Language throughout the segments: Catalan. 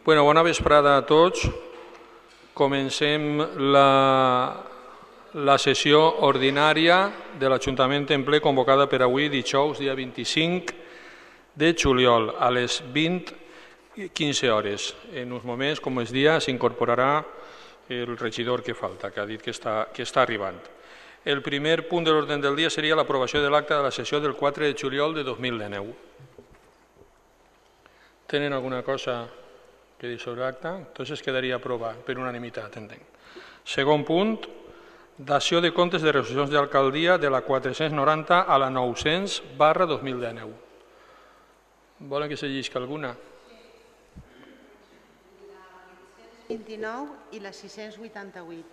Bueno, bona vesprada a tots. Comencem la sessió ordinària de l'Ajuntament en ple convocada per avui, dijous, dia 25 de juliol, a les 20:15 hores. En uns moments, com es dia, s'incorporarà el regidor que falta, que ha dit que està arribant. El primer punt de l'ordre del dia seria l'aprovació de l'acta de la sessió del 4 de juliol de 2019. Tenen alguna cosa que dir sobre l'acta? Entonces quedaria aprovat per unanimitat, entenc. Segon punt, dació de comptes de resolucions d'alcaldia de la 490 a la 900/2019. Volen que se llisca alguna? 29 i la 688.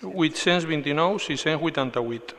829, 688.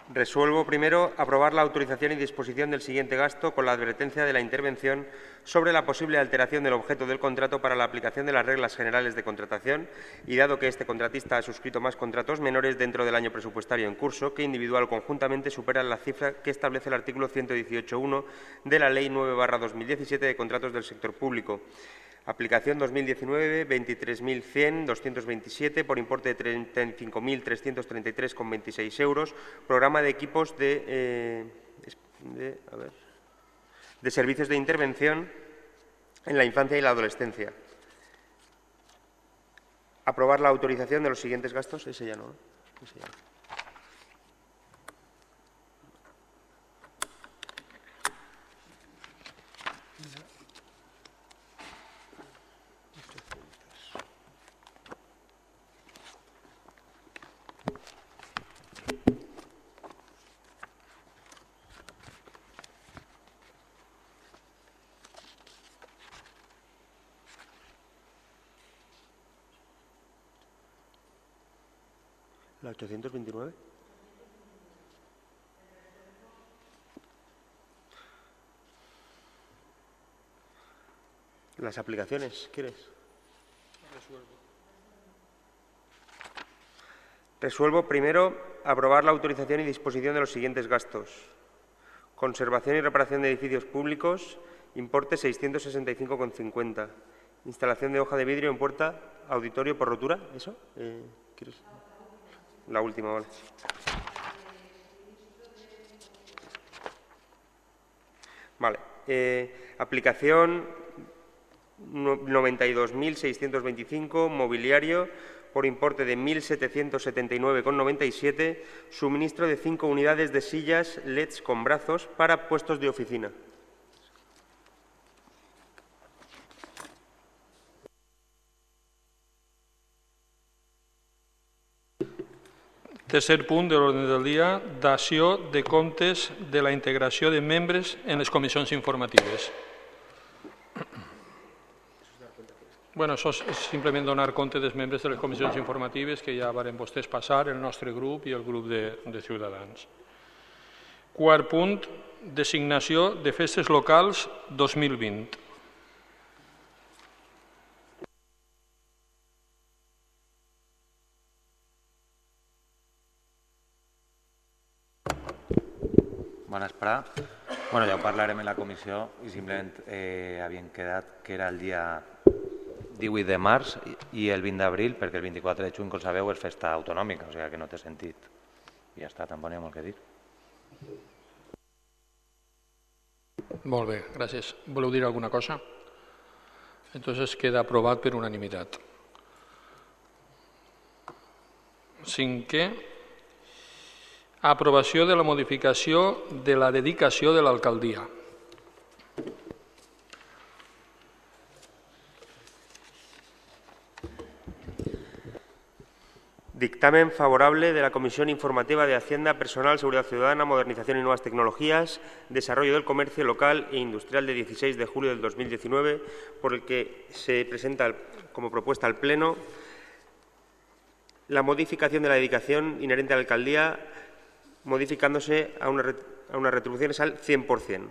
Resuelvo primero aprobar la autorización y disposición del siguiente gasto con la advertencia de la intervención sobre la posible alteración del objeto del contrato para la aplicación de las reglas generales de contratación y dado que este contratista ha suscrito más contratos menores dentro del año presupuestario en curso que individual o conjuntamente superan la cifra que establece el artículo 118.1 de la Ley 9/2017 de contratos del sector público. Aplicación 2019, 23.100.227 por importe de 35.333,26 euros. Programa de equipos de servicios de intervención en la infancia y la adolescencia. Aprobar la autorización de los siguientes gastos. Ese ya no. Ese ya no. ¿La 829? Las aplicaciones, ¿quieres? Resuelvo primero aprobar la autorización y disposición de los siguientes gastos. Conservación y reparación de edificios públicos, importe 665,50. Instalación de hoja de vidrio en puerta, auditorio por rotura, ¿eso? ¿Quieres? La última, vale. Vale. Aplicación 92.625, mobiliario, por importe de 1.779,97, suministro de 5 unidades de sillas LEDs con brazos para puestos de oficina. Tercer punt de l'ordre del dia, dació de comptes de la integració de membres en les comissions informatives. Bueno, això és simplement donar compte dels membres de les comissions informatives que ja varen vostès passar, el nostre grup i el grup de Ciutadans. Quart punt, designació de festes locals 2020. Bona vesprada. Bueno, ja ho parlarem en la comissió i simplement havien quedat que era el dia 18 de març i el 20 d'abril, perquè el 24 de juny, com sabeu, és festa autonòmica, o sigui que no té sentit. I ja està, tampoc n'hi ha molt que dir. Molt bé, gràcies. Voleu dir alguna cosa? Entonces queda aprovat per unanimitat. Cinquè, aprovació de la modificació de la dedicació de l'alcaldia. Dictamen favorable de la Comisión Informativa de Hacienda, Personal, Seguridad Ciudadana, Modernización y Nuevas Tecnologías, Desarrollo del Comercio Local e Industrial de 16 de julio del 2019, por el que se presenta como propuesta al Pleno la modificación de la dedicación inherente a la alcaldía, modificándose a unas retribuciones al 100%.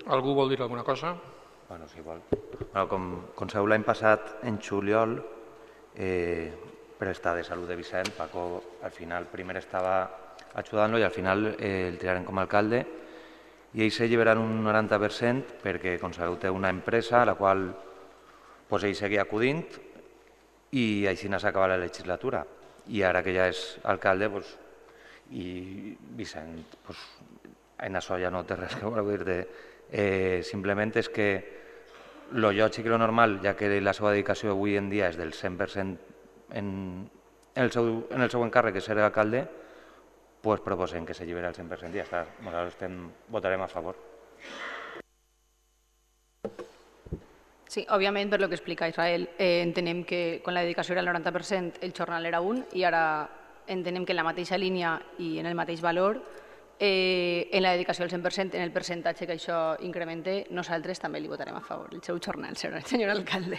Algú vol dir alguna cosa? Bueno, si vol. Bueno, com sabeu, l'any passat, en juliol, per estar de salut de Vicent, Paco al final primer estava ajudant-lo i al final el tiraren com a alcalde i ells se lliberen un 90% perquè, com sabeu, té una empresa a la qual ell seguia acudint i així s'acaba la legislatura. I ara que ja és alcalde i Vicent, en això ja no té res que voler dir-te. Simplement és que el lògic i el normal, ja que la seva dedicació avui en dia és del 100% en el seu encàrrec de ser alcalde, proposem que s'alliberi el 100% i ja està. Nosaltres votarem a favor. Sí, òbviament, per lo que explica Israel, entenem que quan la dedicació era el 90%, el jornal era un, i ara entenem que en la mateixa línia i en el mateix valor, en la dedicació al 100%, en el percentatge que això incremente, nosaltres també li votarem a favor, el seu jornal, senyor alcalde.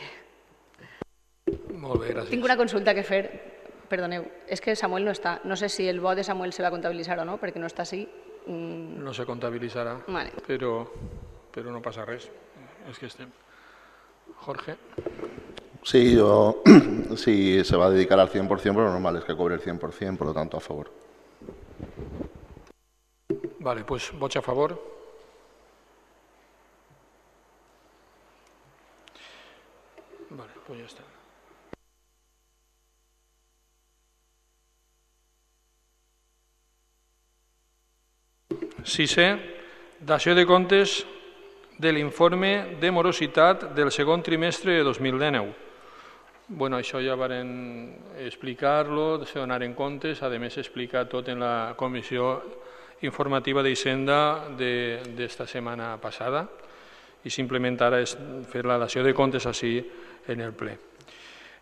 Molt bé, gràcies. Tinc una consulta que fer, perdoneu, és que Samuel no està, no sé si el vot de Samuel se va comptabilitzar o no, perquè no està així. No se comptabilitzarà, però no passa res, és que estem. Jorge. Sí, sí, se va a dedicar al 100%, pero lo normal es que cobre el 100%, por lo tanto, a favor. Vale, pues vots a favor. Vale, pues ya está. Sisè, dació de comptes de l'informe de morositat del segon trimestre de 2019. Bueno, això ja varen explicar-lo, se donar en comptes, a més explicar tot en la comissió informativa d'Hisenda d'esta setmana passada i simplement ara és fer la dació de comptes així en el ple.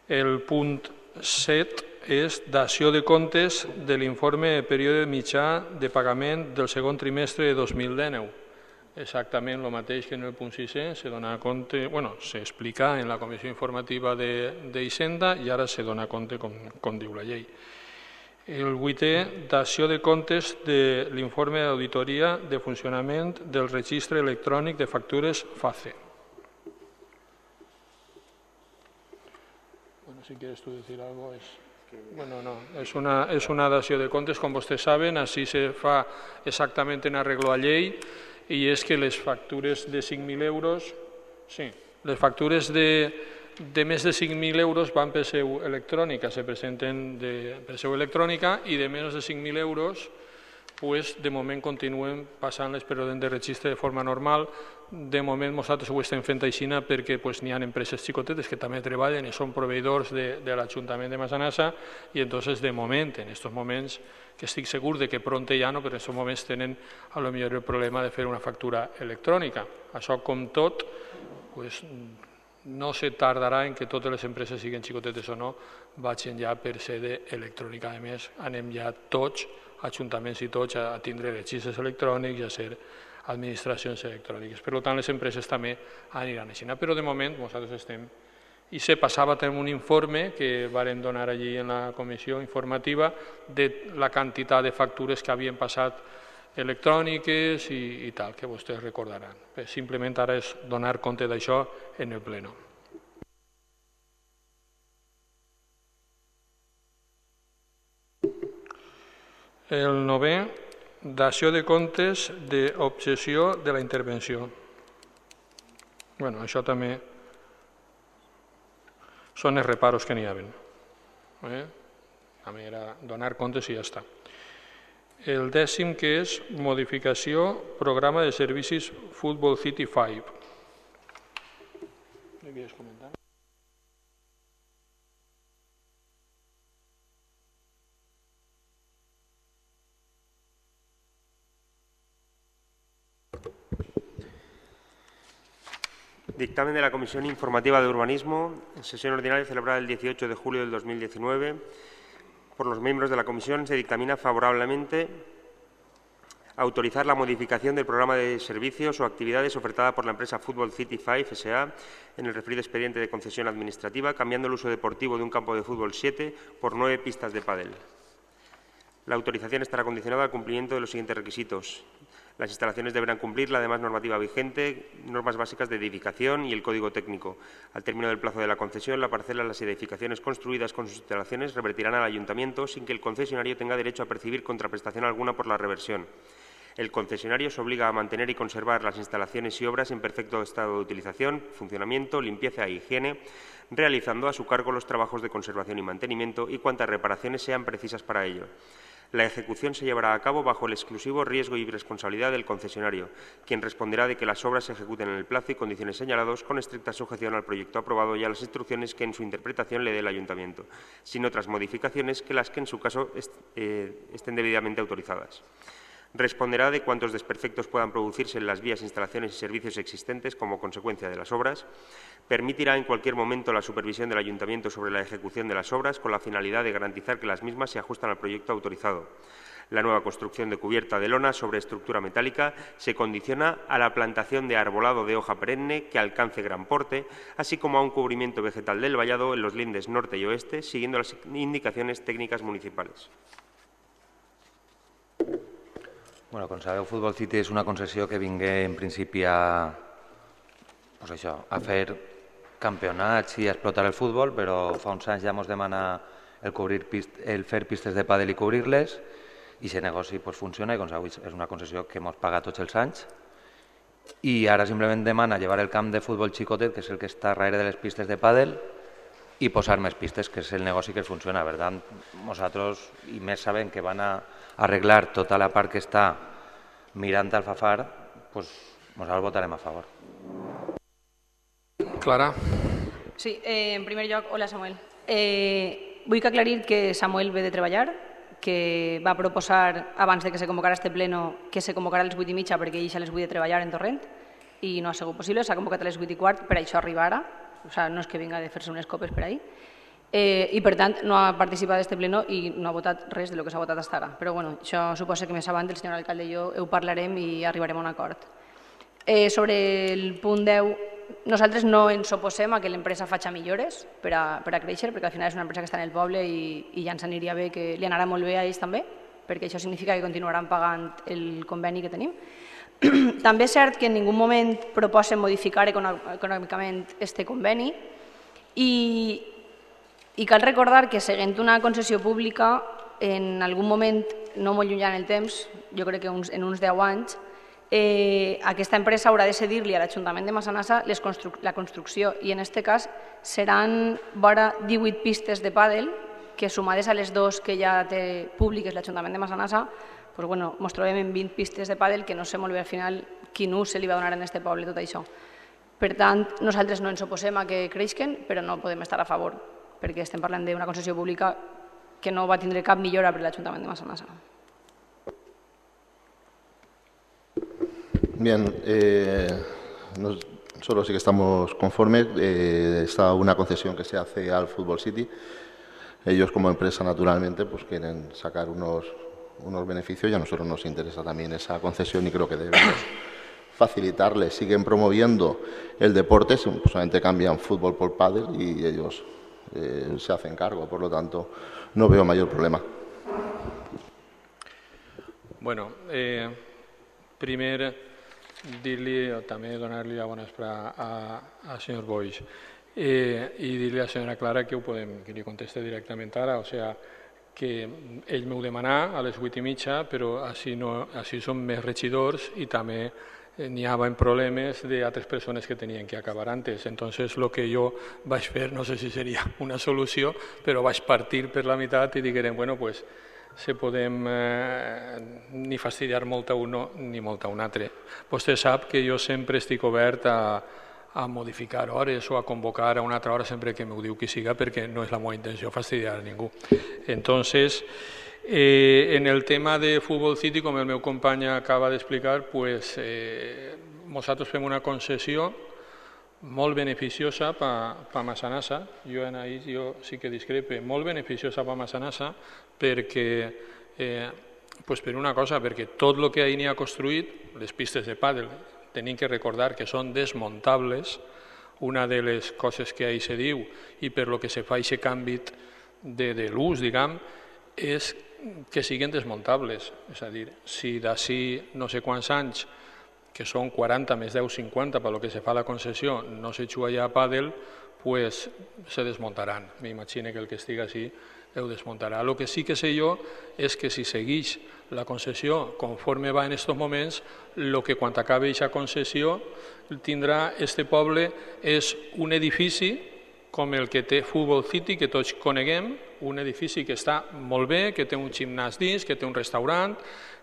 El punt 7 és dació de comptes de l'informe de període mitjà de pagament del segon trimestre de 2019. Exactament el mateix que en el punt 6è, se dona compte, bueno, s'explica en la comissió informativa d'Hisenda i ara se dona compte com diu la llei. El 8è, dació de comptes de l'informe d'auditoria de funcionament del registre electrònic de factures FACE. Bueno, si quieres tú decir algo, bueno, no, es una dació de comptes, com vostès saben, així se fa exactament en arreglo a llei, i és que les factures de 5.000 euros, sí, les factures de més de 5.000 euros van per seu electrònica, se presenten per seu electrònica i de menys de 5.000 euros, de moment continuen passant-les per ordre de registre de forma normal. De moment nosaltres ho estem fent així perquè n'hi ha empreses xicotetes que també treballen i són proveïdors de l'Ajuntament de Massanassa i entonces de moment, en aquests moments, que estic segur que pront ja no, però en aquests moments tenen a lo millor el problema de fer una factura electrònica. Això, com tot, no se tardarà en que totes les empreses, siguin xicotetes o no, vagin ja per sede electrònica. A més, anem ja tots, ajuntaments i tots, a tindre registres electrònics i a ser administracions electròniques. Per tant, les empreses també aniran així. Però de moment nosaltres estem... I se passava també un informe que varen donar allí en la comissió informativa de la quantitat de factures que havien passat electròniques i tal, que vostès recordaran. Simplement ara és donar compte d'això en el pleno. El 9è, dació de comptes d'objecció de la intervenció. Bé, això també són els reparos que n'hi havia. També era donar comptes i ja està. El 10è, que és modificació programa de servicis Football City 5. Què quieres comentar? Dictamen de la Comisión Informativa de Urbanismo, en sesión ordinaria celebrada el 18 de julio del 2019. Por los miembros de la Comisión se dictamina favorablemente autorizar la modificación del programa de servicios o actividades ofertada por la empresa Football City 5 S.A. en el referido expediente de concesión administrativa, cambiando el uso deportivo de un campo de fútbol 7 por 9 pistas de pádel. La autorización estará condicionada al cumplimiento de los siguientes requisitos. Las instalaciones deberán cumplir la demás normativa vigente, normas básicas de edificación y el código técnico. Al término del plazo de la concesión, la parcela y las edificaciones construidas con sus instalaciones revertirán al ayuntamiento sin que el concesionario tenga derecho a percibir contraprestación alguna por la reversión. El concesionario se obliga a mantener y conservar las instalaciones y obras en perfecto estado de utilización, funcionamiento, limpieza e higiene, realizando a su cargo los trabajos de conservación y mantenimiento y cuantas reparaciones sean precisas para ello. La ejecución se llevará a cabo bajo el exclusivo riesgo y responsabilidad del concesionario, quien responderá de que las obras se ejecuten en el plazo y condiciones señalados con estricta sujeción al proyecto aprobado y a las instrucciones que en su interpretación le dé el ayuntamiento, sin otras modificaciones que las que en su caso estén debidamente autorizadas. Responderá de cuantos desperfectos puedan producirse en las vías, instalaciones y servicios existentes como consecuencia de las obras. Permitirá en cualquier momento la supervisión del ayuntamiento sobre la ejecución de las obras con la finalidad de garantizar que las mismas se ajustan al proyecto autorizado. La nueva construcción de cubierta de lona sobre estructura metálica se condiciona a la plantación de arbolado de hoja perenne que alcance gran porte, así como a un cubrimiento vegetal del vallado en los lindes norte y oeste, siguiendo las indicaciones técnicas municipales. Bueno, com sabeu, Football City és una concessió que vingué en principi a fer campionats i a explotar el futbol, però fa uns anys ja ens demana el fer pistes de pàdel i cobrir-les, i aquest negoci funciona i com sabeu és una concessió que ens paga tots els anys, i ara simplement demana llevar el camp de futbol xicotet, que és el que està darrere de les pistes de pàdel, i posar més pistes, que és el negoci que funciona. Per tant, nosaltres, i més sabent que van a arreglar tota la part que està mirant al Fafar, doncs nosaltres votarem a favor. Clara. Sí, en primer lloc, hola Samuel. Vull que aclarir que Samuel ve de treballar, que va proposar abans de que se convocara este pleno que se convocara a les 8:30 perquè ell a les 8 de treballar en Torrent i no ha sigut possible, s'ha convocat a les 8:15, per això arriba ara, o sigui, no és que vinga de fer-se unes copes per ahí. I per tant no ha participat d'este pleno i no ha votat res de lo que s'ha votat fins ara. Però bueno, això suposa que més avant el senyor alcalde i jo ho parlarem i arribarem a un acord. Sobre el punt 10, nosaltres no ens oposem a que l'empresa faci millores per a créixer, perquè al final és una empresa que està en el poble i ja ens aniria bé, que li anarà molt bé a ells també, perquè això significa que continuaran pagant el conveni que tenim. També és cert que en ningú moment proposen modificar econòmicament este conveni i cal recordar que seguint una concessió pública, en algun moment, no molt lluny en el temps, jo crec que en uns 10 anys, aquesta empresa haurà de cedir-li a l'Ajuntament de Massanassa la construcció i en aquest cas seran vora 18 pistes de pàdel que sumades a les dues que ja té públiques l'Ajuntament de Massanassa, ens trobem en 20 pistes de pàdel que no sé molt bé al final quin ús se li va donar en aquest poble tot això. Per tant, nosaltres no ens oposem a que creixen, però no podem estar a favor, perquè estem parlant d'una concessió pública que no va tindre cap millora per l'Ajuntament de Massanassa. Bien, nosotros sí que estamos conformes. Está una concesión que se hace al Football City. Ellos como empresa, naturalmente, pues quieren sacar unos beneficios y a nosotros nos interesa también esa concesión y creo que debemos facilitarles. Siguen promoviendo el deporte, solamente cambian fútbol por pádel y ellos se hacen cargo, por lo tanto no veo mayor problema. Bueno, primer dir-li, també donar-li la bona vesprada al senyor Boix i dir-li a la senyora Clara que li conteste directament ara, o sigui, que ell m'ho demanà a les 8:30, però així són més regidors i també n'hi havia problemes d'altres persones que tenien que acabar antes. Entonces, el que jo vaig fer, no sé si seria una solució, però vaig partir per la meitat i diguem, bueno, pues, se podem ni fastidiar molt a un ni molt a un altre. Vostè sap que jo sempre estic obert a modificar hores o a convocar a una altra hora sempre que m'ho diu qui siga, perquè no és la meva intenció fastidiar a ningú. Entonces, en el tema de Football City, com el meu company acaba d'explicar, nosaltres fem una concessió molt beneficiosa per Massanassa. Jo en ahir sí que discrepe, molt beneficiosa per Massanassa perquè, per una cosa, perquè tot el que ahir n'hi ha construït, les pistes de pàdel, tenim que recordar que són desmuntables. Una de les coses que ahir se diu i per lo que se fa aquest canvi de l'ús, diguem, és que siguin desmuntables. És a dir, si d'ací no sé quants anys, que són 40 més 10, 50, per lo que se fa la concessió, no se juga ja a pàdel, pues se desmuntaran. M'imagino que el que estigui així ho desmuntarà. El que sí que sé jo és que si segueix la concessió conforme va en aquests moments, el que quan acabi aquesta concessió tindrà este poble és un edifici com el que té Futbol City, que tots coneguem, un edifici que està molt bé, que té un gimnàs dins, que té un restaurant,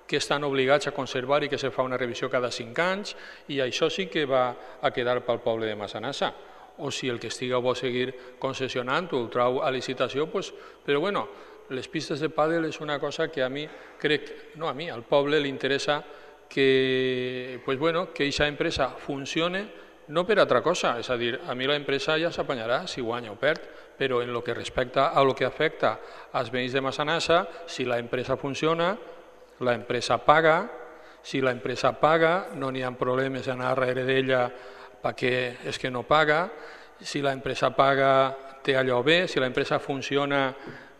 que estan obligats a conservar i que se fa una revisió cada 5 anys, i això sí que va a quedar pel poble de Massanassa. O si el que estigui vol seguir concessionant o el trau a licitació, però bueno, les pistes de pàdel és una cosa que a mi crec, no a mi, al poble li interessa que aquesta empresa funcione, no per altra cosa, és a dir, a mi l'empresa ja s'apanyarà si guanya o perd, però en el que respecta a lo que afecta als veïns de Massanassa, si l'empresa funciona, l'empresa paga, si l'empresa paga no n'hi ha problemes d'anar darrere d'ella perquè és que no paga, si l'empresa paga té allò bé, si l'empresa funciona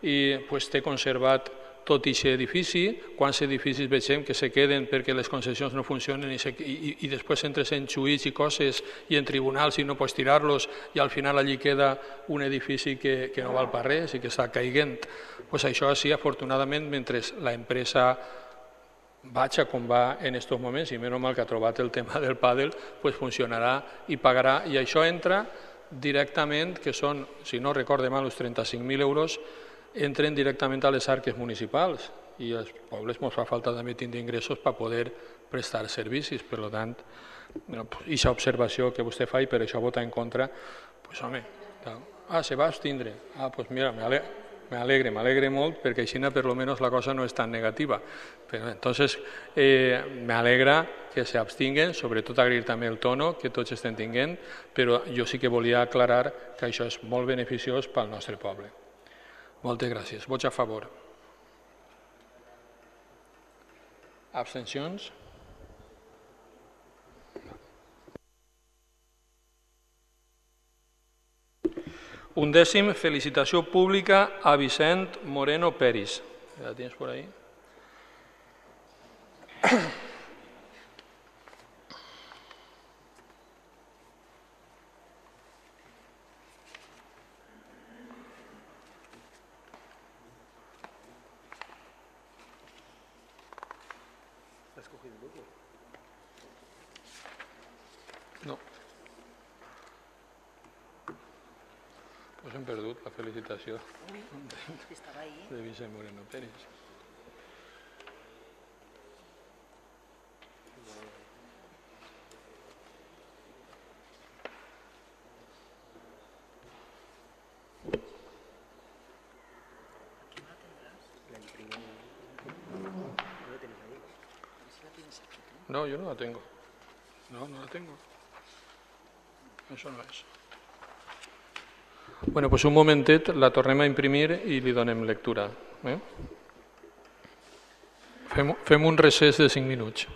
i té conservat tot aquest edifici, quants edificis veiem que se queden perquè les concessions no funcionen i després entres en xuits i coses i en tribunals i no pots tirar-los i al final allí queda un edifici que no val per res i que està caiguent. Això sí, afortunadament, mentre l'empresa vaig a com va en aquests moments, i menys mal que ha trobat el tema del pàdel, funcionarà i pagarà. I això entra directament, que són, si no recorde mal, uns 35.000 euros, entren directament a les arques municipals. I als pobles ens fa falta també tindre ingressos per poder prestar servicis. Per tant, aquesta observació que vostè fa i per això vota en contra, home, se va abstindre. Doncs mira, m'alegre molt perquè així per almenys la cosa no és tan negativa. Entonces, m'alegra que s'abstinguen, sobretot agrair també el tono que tots estem tinguent, però jo sí que volia aclarar que això és molt beneficiós pel nostre poble. Moltes gràcies. Vots a favor. Abstencions? Un dècim, felicitació pública a Vicent Moreno Peris. ¿La tienes por ahí? ¿Has cogido el grupo? No. Hem perdut la felicitació de Vicent Moreno Peris. No, yo no la tengo. No la tengo. Això no és. Bueno, un momentet, la tornem a imprimir i li donem lectura. Fem un recés de 5 minuts.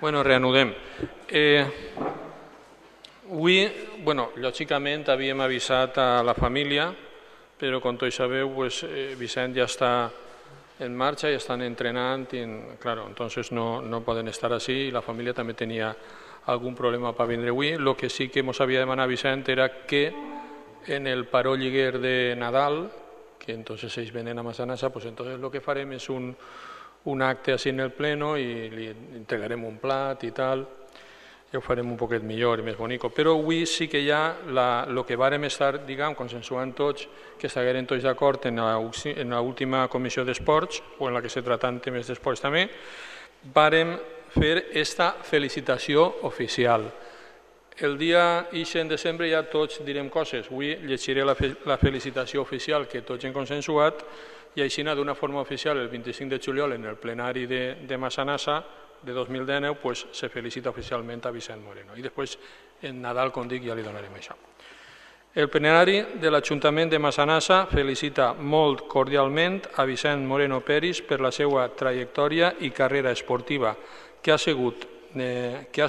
Bueno, reanudem. Avui, lògicament, havíem avisat a la família, però com tots sabeu, Vicent ja està en marxa i estan entrenant, claro, entonces no poden estar així, i la família també tenia algun problema per vindre avui. El que sí que ens havia demanat Vicent era que en el paró lliguer de Nadal, que entonces ells venen a Massanassa, pues entonces lo que farem és un acte així en el pleno i li entregarem un plat i tal, ja ho farem un poquet millor i més bonic. Però avui sí que ja el que vàrem estar, diguem, consensuant tots, que estigueren tots d'acord en l'última comissió d'esports, o en la que se tracten temes d'esports també, vàrem fer esta felicitació oficial. El dia ix en desembre ja tots direm coses. Avui llegiré la felicitació oficial que tots hem consensuat i així d'una forma oficial el 25 de juliol en el plenari de Massanassa de 2019 se felicita oficialment a Vicent Moreno. I després en Nadal, com dic, ja li donarem això. El plenari de l'Ajuntament de Massanassa felicita molt cordialment a Vicent Moreno Peris per la seva trajectòria i carrera esportiva que ha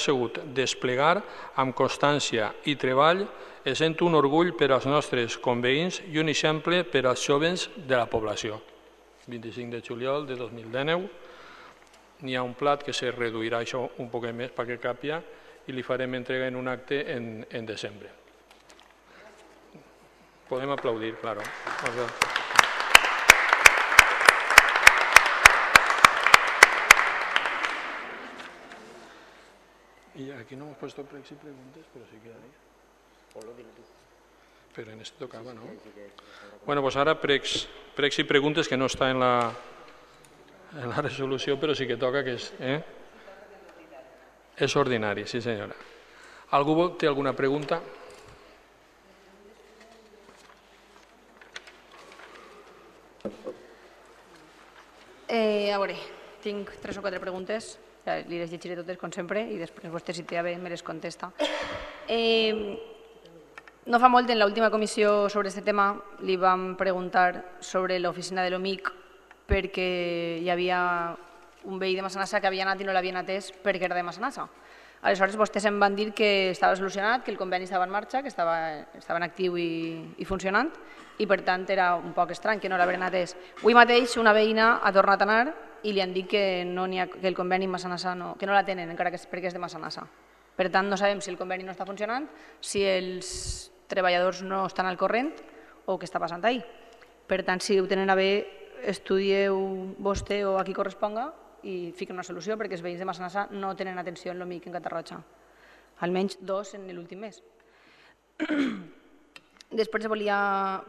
sabut desplegar amb constància i treball, essent un orgull per als nostres conveïns i un exemple per als joves de la població. 25 de juliol de 2019, n'hi ha un plat que se reduirà això un poc més perquè capia i li farem entrega en un acte en desembre. Podem aplaudir, claro. Y aquí no hemos puesto pregs y preguntas, pero sí quedaría. Pero en este tocaba, ¿no? Bueno, pues ahora pregs y preguntes, que no está en la resolució, però sí que toca, que és ordinari, sí senyora. Algú té alguna pregunta? A veure, tinc 3 o 4 preguntes, li les llegiré totes com sempre i després vostè, si té a bé, me les contesta. No fa molt, en l'última comissió sobre aquest tema, li vam preguntar sobre l'oficina de l'OMIC perquè hi havia un veí de Massanassa que havia anat i no l'havien atès perquè era de Massanassa. Aleshores, vostès em van dir que estava solucionat, que el conveni estava en marxa, que estava en actiu i funcionant, i per tant era un poc estrany que no l'havien atès. Avui mateix una veïna ha tornat a anar i li han dit que el conveni en Massanassa que no la tenen, encara que perquè és de Massanassa. Per tant, no sabem si el conveni no està funcionant, si els treballadors no estan al corrent o què està passant ahí. Per tant, si ho tenen a bé, estudieu vostè o a qui corresponga i fiquen una solució, perquè els veïns de Massanassa no tenen atenció en l'OMIC en Catarroja. Almenys 2 en l'últim mes. Després volia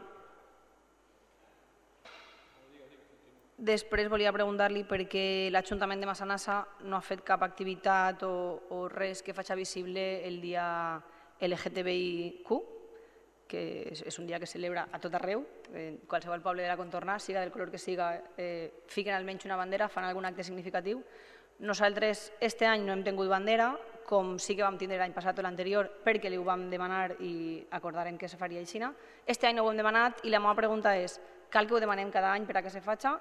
preguntar-li per què l'Ajuntament de Massanassa no ha fet cap activitat o res que faci visible el dia LGTBIQ, que és un dia que es celebra a tot arreu, en qualsevol poble de la contorna, siga del color que siga, fiquen almenys una bandera, fan algun acte significatiu. Nosaltres aquest any no hem tingut bandera, com sí que vam tindre l'any passat o l'anterior, perquè li ho vam demanar i acordarem que se faria així. Aquest any no ho hem demanat i la meva pregunta és, cal que ho demanem cada any per a que se faci?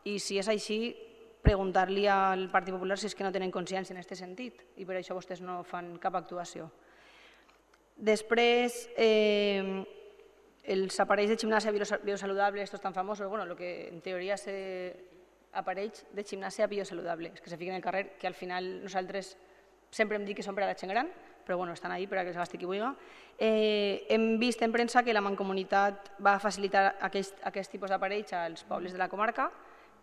I si és així, preguntar-li al Partit Popular si és que no tenen consciència en aquest sentit i per això vostès no fan cap actuació. Després, els aparells de gimnàsia biosaludable, estos tan famosos, el que en teoria és aparells de gimnàsia biosaludable, que se fiquen al carrer, que al final nosaltres sempre hem dit que són per a la gent gran, però estan ahí per a que els gasti qui vulgui. Hem vist en premsa que la Mancomunitat va facilitar aquest tipus d'aparells als pobles de la comarca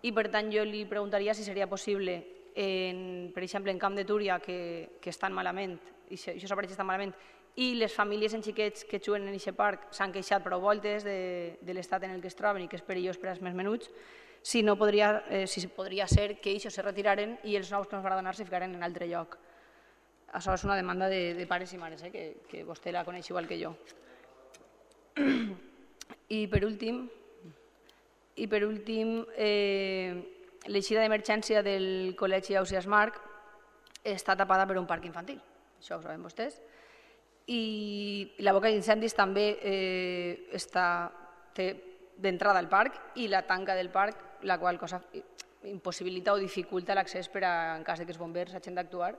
i per tant jo li preguntaria si seria possible, per exemple en Camp de Túria, que estan malament, i aquests aparells estan malament, i les famílies en xiquets que juguen en aquest parc s'han queixat prou voltes de l'estat en el que es troben i que és perillós per als més menuts, si podria ser que ells se retiraren i els nous que ens van donar se ficaren en altre lloc. Això és una demanda de pares i mares, que vostè la coneix igual que jo. I per últim, l'eixida d'emergència del Col·legi Ausiàs Marc està tapada per un parc infantil, això ho saben vostès. I la boca d'incendis també té d'entrada al parc i la tanca del parc, la qual cosa impossibilita o dificulta l'accés per a, en cas que els bombers hagin d'actuar.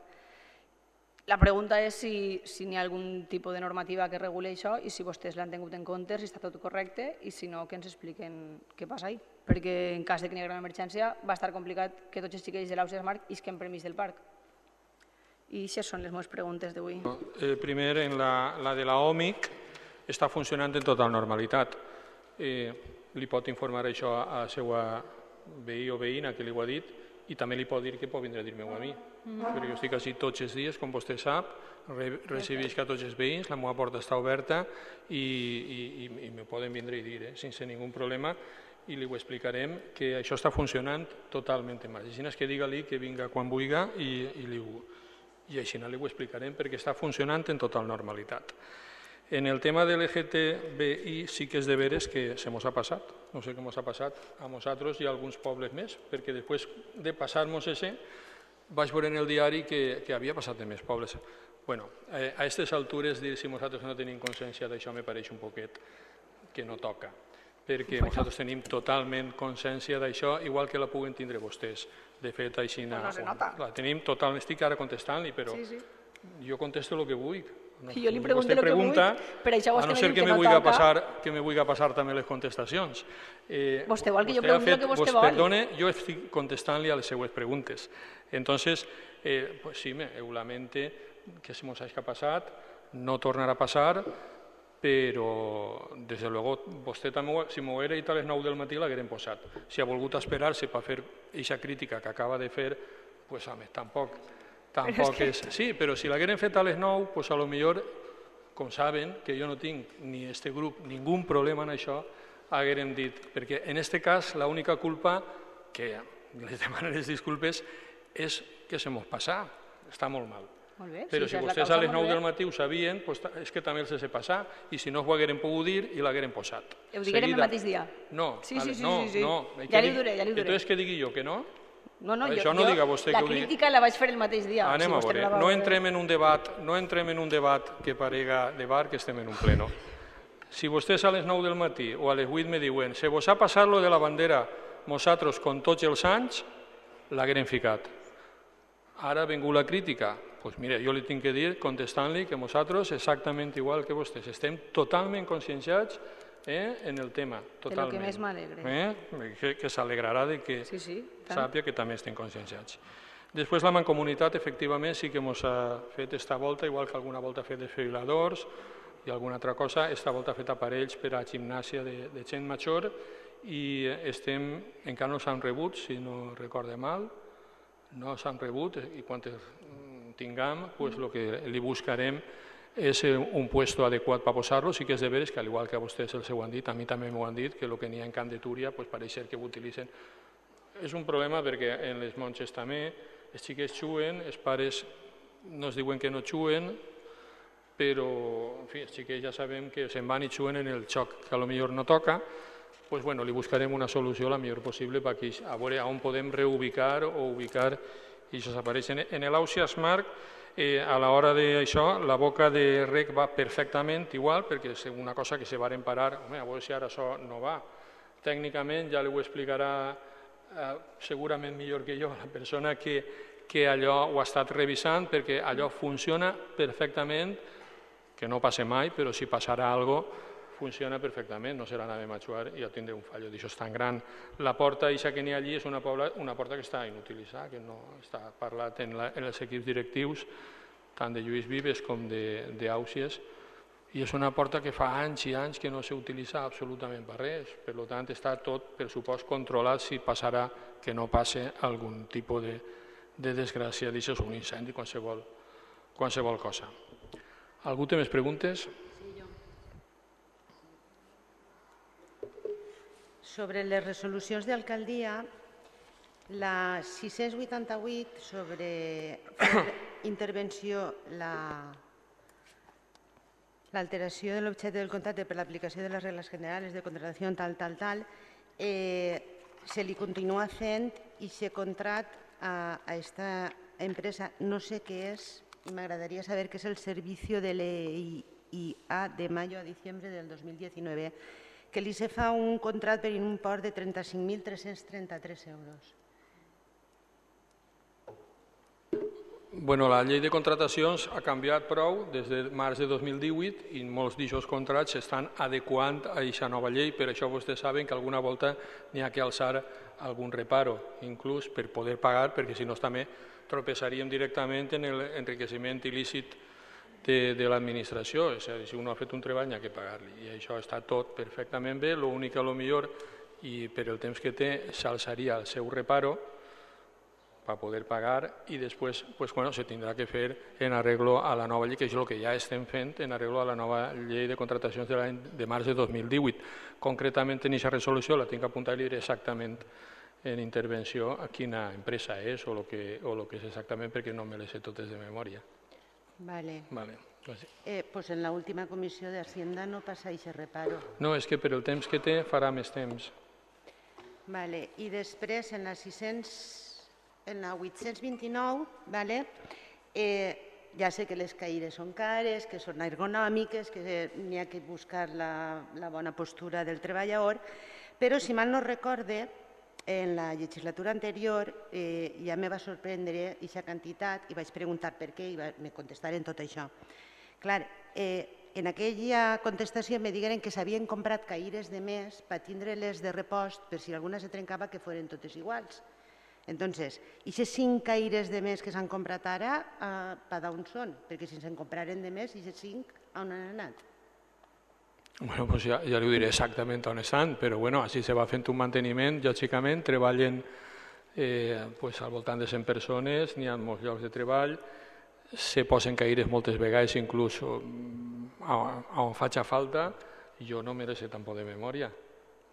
La pregunta és si n'hi ha algun tipus de normativa que reguli això i si vostès l'han tingut en compte, si està tot correcte i si no, que ens expliquen què passa ahí. Perquè en cas de que n'hi hagi una emergència va estar complicat que tots els xiquets de l'Ausiàs Marc isquen per mig del parc. I això són les meves preguntes d'avui. Primer, en la de l'OMIC està funcionant en total normalitat. Li pot informar això a la seva veí o veïna que li ho ha dit i també li pot dir que pot vindre a dir-me-ho a mi. Perquè jo estic així tots els dies, com vostè sap, recibisc a tots els veïns, la meva porta està oberta i me poden vindre i dir, sense ningú problema, i li ho explicarem que això està funcionant totalment en marxa. Així és que digue-li que vinga quan vulgui i així ho explicarem perquè està funcionant en total normalitat. En el tema de l'LGTBI sí que és de veres que se mos ha passat, no sé què mos ha passat a nosaltres i a alguns pobles més, perquè després de passar-nos això vaig veure en el diari que havia passat en més pobles. Bueno, a aquestes altures dir si nosaltres no tenim consciència d'això me pareix un poquet que no toca, perquè nosaltres tenim totalment consciència d'això, igual que la puguen tindre vostès. De fet, així no se nota. La tenim totalment, estic ara contestant-li, però jo contesto el que vull. I jo li pregunto el que vull, per això vostè me diu que no toca. Que me vulgui passar també les contestacions. Vostè vol que jo pregunti el que vostè vol? Perdone, jo estic contestant-li a les seues preguntes. Entonces, pues sí, ho lamente que se mos hagi passat, no tornarà a passar, però, des de luego, vostè també, si m'ho haguera dit a les 9 del matí l'haguérem posat. Si ha volgut esperar-se per fer aquesta crítica que acaba de fer, pues home, tampoc és... Sí, però si l'haguérem fet a les 9, pues a lo millor, com saben, que jo no tinc ni este grup ningú problema en això, haguérem dit, perquè en este cas l'única culpa, que les demanen les disculpes, és que se mos passa, està molt mal. Molt bé, però si vostès a les 9 del matí ho sabien, és que també els he passat, i si no ho haguérem pogut dir i l'haguérem posat. Ho diguérem el mateix dia? No, sí. no. Ja li ho diré. Entonces que digui jo que no? No, això no diga vostè que ho digui. La crítica la vaig fer el mateix dia. Anem a veure, no entrem en un debat que parega de bar, que estem en un pleno. Si vostès a les 9 del matí o a les 8 me diuen se vos ha passat lo de la bandera nosaltres con tots els anys, l'haguérem ficat. Ara ha vingut la crítica. Doncs mira, jo li tinc que dir, contestant-li, que nosaltres, exactament igual que vostès, estem totalment conscienciats en el tema, totalment. De lo que més m'alegre. Que s'alegrarà de que sàpia que també estem conscienciats. Després la Mancomunitat, efectivament, sí que ens ha fet esta volta, igual que alguna volta ha fet desfibriladors i alguna altra cosa, esta volta ha fet aparells per a gimnàsia de gent major i encara no s'han rebut, si no recorde mal, no s'han rebut i quan tinguem, el que li buscarem és un puesto adequat per posar-lo. Sí que és de veres que, al igual que a vostès els ho han dit, a mi també m'ho han dit, que el que n'hi ha en Camp de Túria pareix ser que ho utilitzen. És un problema perquè en les monges també els xiquets xuen, els pares no es diuen que no xuen, però en fi, els xiquets ja sabem que se'n van i xuen en el xoc que potser no toca. Doncs bueno, li buscarem una solució la millor possible per a veure on podem reubicar o ubicar i això s'apareix. En l'Ausiàs Marc, a l'hora d'això, la boca de rec va perfectament igual, perquè és una cosa que se varen parar, a veure si ara això no va. Tècnicament ja li ho explicarà segurament millor que jo, la persona que allò ho ha estat revisant, perquè allò funciona perfectament, que no passa mai, però si passarà alguna cosa, funciona perfectament, no serà anar de matxuar i ja tindré un fallo d'això tan gran. La porta que n'hi ha allí és una porta que està inutilitzada, que no està parlat en els equips directius, tant de Lluís Vives com d'Àusies, i és una porta que fa anys i anys que no s'utilitza absolutament per res. Per tant, està tot, per supost, controlat si passarà que no passe algun tipus de desgràcia, d'això és un incendi, qualsevol cosa. Algú té més preguntes? Sobre les resolucions d'alcaldia, la 688 sobre intervenció, l'alteració de l'objecte del contracte per l'aplicació de les regles generals de contratació tal, se li continua fent i se contrat a aquesta empresa, no sé què és, i m'agradaria saber què és el servicio de l'EIA de mayo a diciembre del 2019, que li se fa un contracte per un import de 35.333 euros. Bueno, la llei de contratacions ha canviat prou des de març de 2018 i molts d'aquests contrats s'estan adequant a aquesta nova llei. Per això vostès saben que alguna volta n'hi ha que alçar algun reparo, inclús per poder pagar, perquè si no també tropeçaríem directament en l'enriqueciment il·lícit de l'administració. És a dir, si un ha fet un treball n'hi ha que pagar-li. I això està tot perfectament bé. L'únic que potser, i per el temps que té, s'alçaria el seu reparo per poder pagar i després se tindrà que fer en arreglo a la nova llei, que és el que ja estem fent, en arreglo a la nova llei de contratacions de l'any de març de 2018. Concretament en aquesta resolució la tinc apuntada i diré exactament en intervenció a quina empresa és o el que és exactament, perquè no me les sé totes de memòria. Vale. Gràcies. Pues en l'última comissió d'Hacienda no passa aquest reparo. No, és que per el temps que té farà més temps. Vale. I després en la 829, vale? Ja sé que les caires són cares, que són ergonòmiques, que n'hi ha que buscar la bona postura del treballador, però si mal no recorde, en la legislatura anterior ja me va sorprendre aquesta quantitat i vaig preguntar per què i me contestaren tot això. Clar, en aquella contestació me digueren que s'havien comprat caires de més per tindre-les de repost per si alguna se trencava que foren totes iguals. Entonces, aquests 5 caires de més que s'han comprat ara, per d'on són? Perquè si se'n compraren de més, aquests 5, on han anat? Bueno, pues ja li ho diré exactament on estan, però bueno, així se va fent un manteniment, lògicament, treballen al voltant de 100 persones, n'hi ha molts llocs de treball, se posen caires moltes vegades, inclús on faig falta, jo no me les sé tampoc de memòria,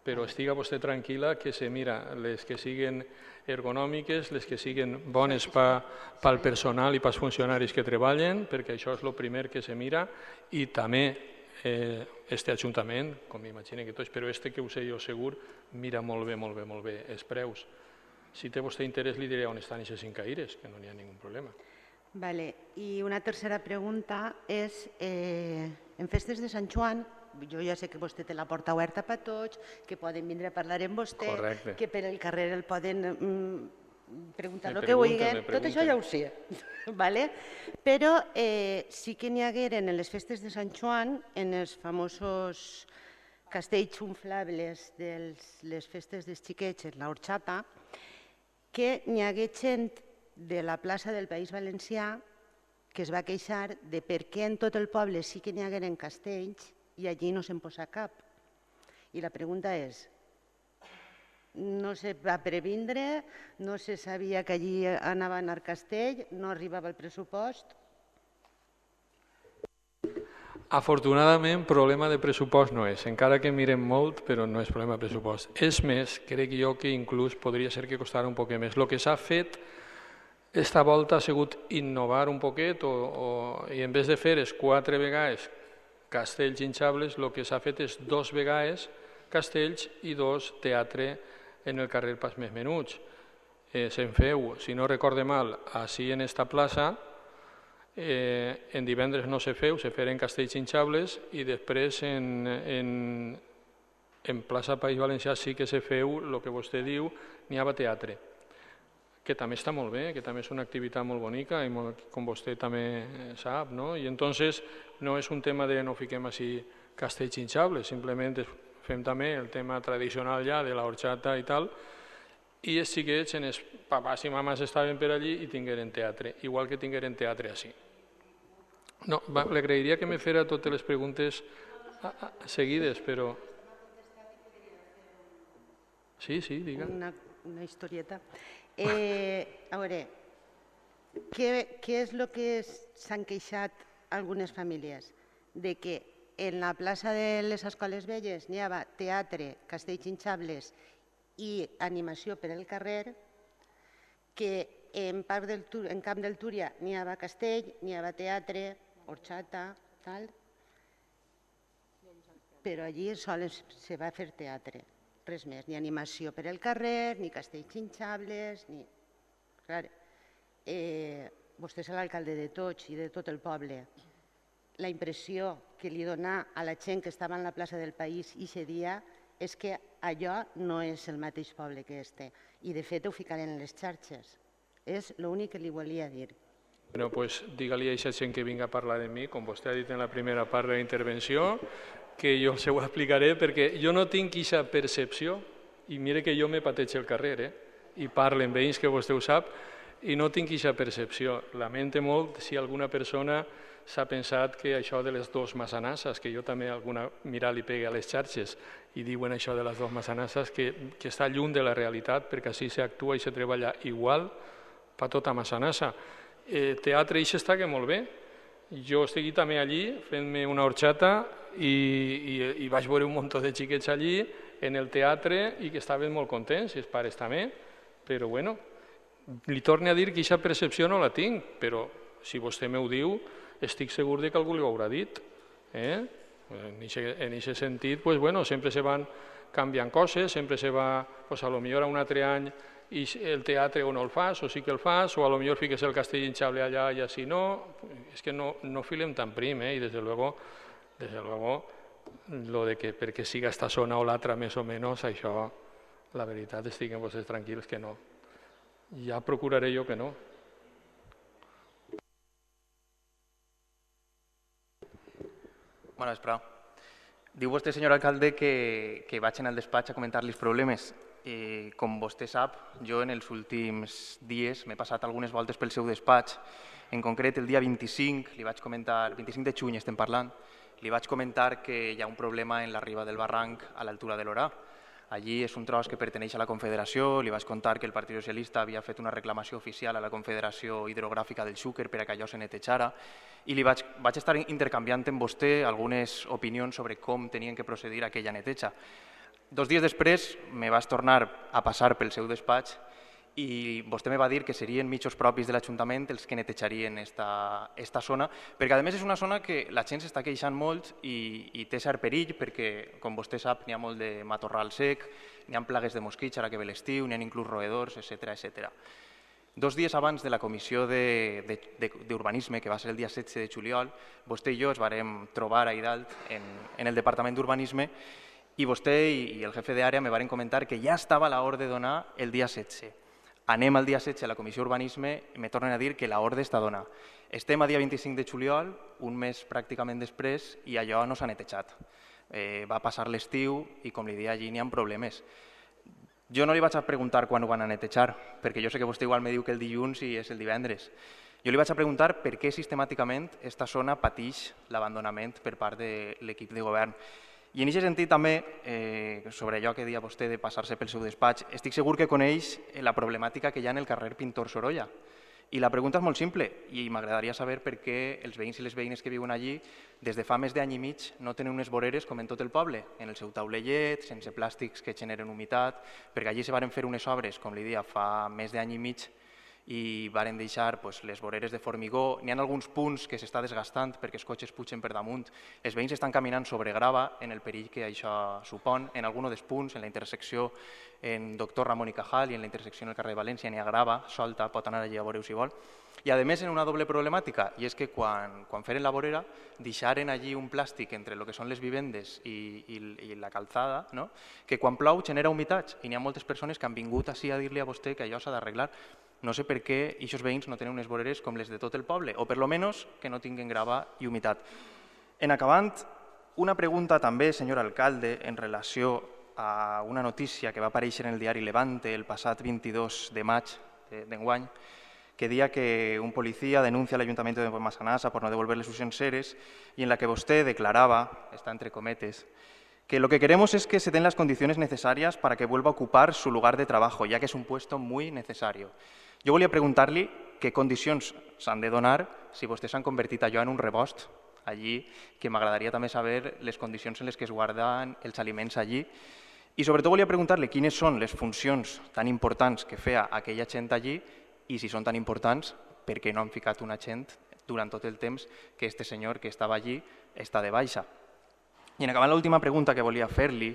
però estiga vostè tranquil·la que se mira les que siguen ergonòmiques, les que siguen bones pel personal i pels funcionaris que treballen, perquè això és el primer que se mira, i també este Ajuntament, com m'imagino que tots, però este que ho sé jo segur, mira molt bé els preus. Si té vostè interès li diré on estan aquests 5 caires, que no n'hi ha ningun problema. Vale. I una tercera pregunta és, en festes de Sant Joan, jo ja sé que vostè té la porta oberta per tots, que poden vindre a parlar amb vostè, Correcte. que per el carrer el poden preguntar el que vulguin, tot això ja ho sé. Vale? Però sí que n'hi hagueren en les festes de Sant Joan, en els famosos castells inflables de les festes dels xiquets, en l'horxata, que n'hi hagué gent de la plaça del País Valencià que es va queixar de per què en tot el poble sí que n'hi hagueren castells i allí no se'n posa cap. I la pregunta és, no se va previndre, no se sabia que allí anava a anar castell, no arribava el pressupost? Afortunadament, problema de pressupost no és, encara que mirem molt, però no és problema de pressupost. És més, crec jo que inclús podria ser que costara un poc més. El que s'ha fet esta volta ha sigut innovar un poquet i en vez de fer 4 vegades castells hinchables, el que s'ha fet és 2 vegades castells i 2 teatre en el carrer pas més menuts. Se'n feu, si no recorde mal, així en esta plaça, en divendres no se feu, se feren castells hinchables i després en plaça País Valencià sí que se feu, el que vostè diu, n'hi havia teatre, que també està molt bé, que també és una activitat molt bonica, i com vostè també sap, no? I entonces no és un tema de no fiquem així castells hinchables, simplement fem també el tema tradicional ja de la horchata i tal, i els xiquets, els papàs i mames estaven per allí i tingueren teatre, igual que tingueren teatre així. No, li agrairia que me fera totes les preguntes seguides, però... Sí, diga. Una historieta. A veure, què és el que s'han queixat algunes famílies? De que en la plaça de les escoles velles n'hi havia teatre, castells hinchables i animació per al carrer, que en Camp del Túria n'hi havia castell, n'hi havia teatre, horchata, tal, però allí sols se va fer teatre, res més, ni animació per al carrer, ni castells hinchables, ni... Clar, vostè és l'alcalde de tots i de tot el poble. La impressió que li dona a la gent que estava en la plaça del País aquest dia és que allò no és el mateix poble que este. I de fet ho ficarem en les xarxes. És l'únic que li volia dir. Bueno, pues digue-li a aquesta gent que vinga a parlar de mi, com vostè ha dit en la primera part de la intervenció, que jo se ho explicaré perquè jo no tinc aquesta percepció, i mire que jo me pateig el carrer, i parlo amb veïns que vostè ho sap, i no tinc aquesta percepció. Lamento molt si alguna persona s'ha pensat que això de les dues massanasses, que jo també alguna mirar li pegue a les xarxes i diuen això de les dues massanasses, que està lluny de la realitat perquè així s'actua i se treballa igual per tota Massanassa. Teatre això està que molt bé. Jo estic també allí fent-me una horxata i vaig veure un munt de xiquets allí en el teatre i que estaven molt contents, i els pares també, però bueno, li torno a dir que aquesta percepció no la tinc, però si vostè m'ho diu, estic segur que algú li ho haurà dit. En aquest sentit, sempre se van canviant coses, sempre se va, potser a un altre any i el teatre o no el fas, o sí que el fas, o a lo millor fiques el castell hinchable allà i així no. És que no filem tan prim, i des de luego, lo de que perquè siga esta zona o l'altra més o menys, això, la veritat, estiguen vostès tranquils que no. Ja procuraré jo que no. Bona vesprada. Diu vostè, senyor alcalde, que vaig en el despatx a comentar-li els problemes. Com vostè sap, jo en els últims dies m'he passat algunes voltes pel seu despatx. En concret, el dia 25, li vaig comentar, el 25 de juny estem parlant, li vaig comentar que hi ha un problema en la riba del barranc a l'altura de l'Orà. Allí és un tros que perteneix a la Confederació, li vaig contar que el Partit Socialista havia fet una reclamació oficial a la Confederació Hidrogràfica del Xúquer per a que allò se netejara, i li vaig estar intercanviant amb vostè algunes opinions sobre com tenien que procedir aquella neteja. 2 dies després me vas tornar a passar pel seu despatx i vostè me va dir que serien mitjos propis de l'Ajuntament els que netejarien esta zona, perquè a més és una zona que la gent s'està queixant molt i té cert perill perquè, com vostè sap, n'hi ha molt de matorral sec, n'hi ha plagues de mosquits ara que ve l'estiu, n'hi ha inclús roedors, etc. 2 dies abans de la comissió d'urbanisme, que va ser el dia 16 de juliol, vostè i jo ens vam trobar allà dalt en el Departament d'Urbanisme i vostè i el jefe d'àrea me van comentar que ja estava l'ordre de donar el dia 16. Anem al dia 16 a la comissió d'urbanisme i me tornen a dir que l'ordre està donada. Estem a dia 25 de juliol, un mes pràcticament després, i allò no s'ha netejat. Va passar l'estiu i, com li deia, allí n'hi ha problemes. Jo no li vaig a preguntar quan ho van a netejar, perquè jo sé que vostè igual me diu que el dilluns i és el divendres. Jo li vaig a preguntar per què sistemàticament aquesta zona pateix l'abandonament per part de l'equip de govern. I en aquest sentit també, sobre allò que deia vostè de passar-se pel seu despatx, estic segur que coneix la problemàtica que hi ha en el carrer Pintor Sorolla. I la pregunta és molt simple i m'agradaria saber per què els veïns i les veïnes que viuen allí des de fa més d'any i mig no tenen unes voreres com en tot el poble, en el seu taulellet, sense plàstics que generen humitat, perquè allí se varen fer unes obres, com li deia, fa més d'any i mig i varen deixar les voreres de formigó. N'hi ha alguns punts que s'està desgastant perquè els cotxes pugen per damunt. Els veïns estan caminant sobre grava en el perill que això supon. En alguns dels punts, en la intersecció en Doctor Ramon i Cajal i en la intersecció en el carrer València n'hi ha grava solta, pot anar allà a veure-ho si vol. I a més en una doble problemàtica, i és que quan feren la vorera deixaren allí un plàstic entre el que són les vivendes i la calçada, que quan plou genera humitats i n'hi ha moltes persones que han vingut així a dir-li a vostè que allò s'ha d'arreglar. No sé per què aquests veïns no tenen unes voreres com les de tot el poble, o per lo menys que no tinguin grava i humitat. En acabant, una pregunta també, senyor alcalde, en relació a una notícia que va aparèixer en el diari Levante el passat 22 de maig d'enguany, que deia que un policia denuncia al Ayuntamiento de Massanassa por no devolverle sus enseres y en la que usted declaraba, está entre cometes, que lo que queremos es que se den las condiciones necesarias para que vuelva a ocupar su lugar de trabajo, ya que es un puesto muy necesario. Jo volia preguntar-li què condicions s'han de donar si vostès s'han convertit allò en un rebost allí, que m'agradaria també saber les condicions en les que es guarden els aliments allí. I sobretot volia preguntar-li quines són les funcions tan importants que feia aquella gent allí i si són tan importants, per què no han ficat una gent durant tot el temps que este senyor que estava allí està de baixa. I en acabant, l'última pregunta que volia fer-li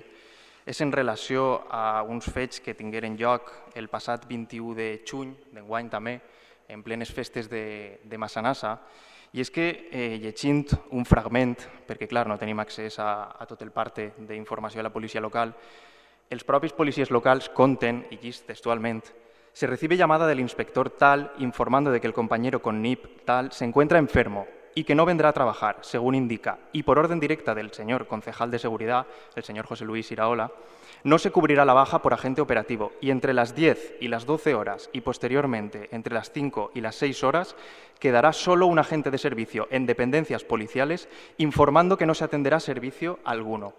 és en relació a uns fets que tingueren lloc el passat 21 de juny, d'enguany també, en plenes festes de Massanassa, i és que llegint un fragment, perquè clar, no tenim accés a tot el parte d'informació de la policia local, els propis policies locals conten, i llis textualment, Se recibe llamada del inspector tal informando de que el compañero con NIP tal se encuentra enfermo y que no vendrá a trabajar, según indica, y por orden directa del señor concejal de seguridad, el señor José Luis Iraola, no se cubrirá la baja por agente operativo y entre las 10 y las 12 horas y posteriormente entre las 5 y las 6 horas quedará solo un agente de servicio en dependencias policiales informando que no se atenderá servicio alguno.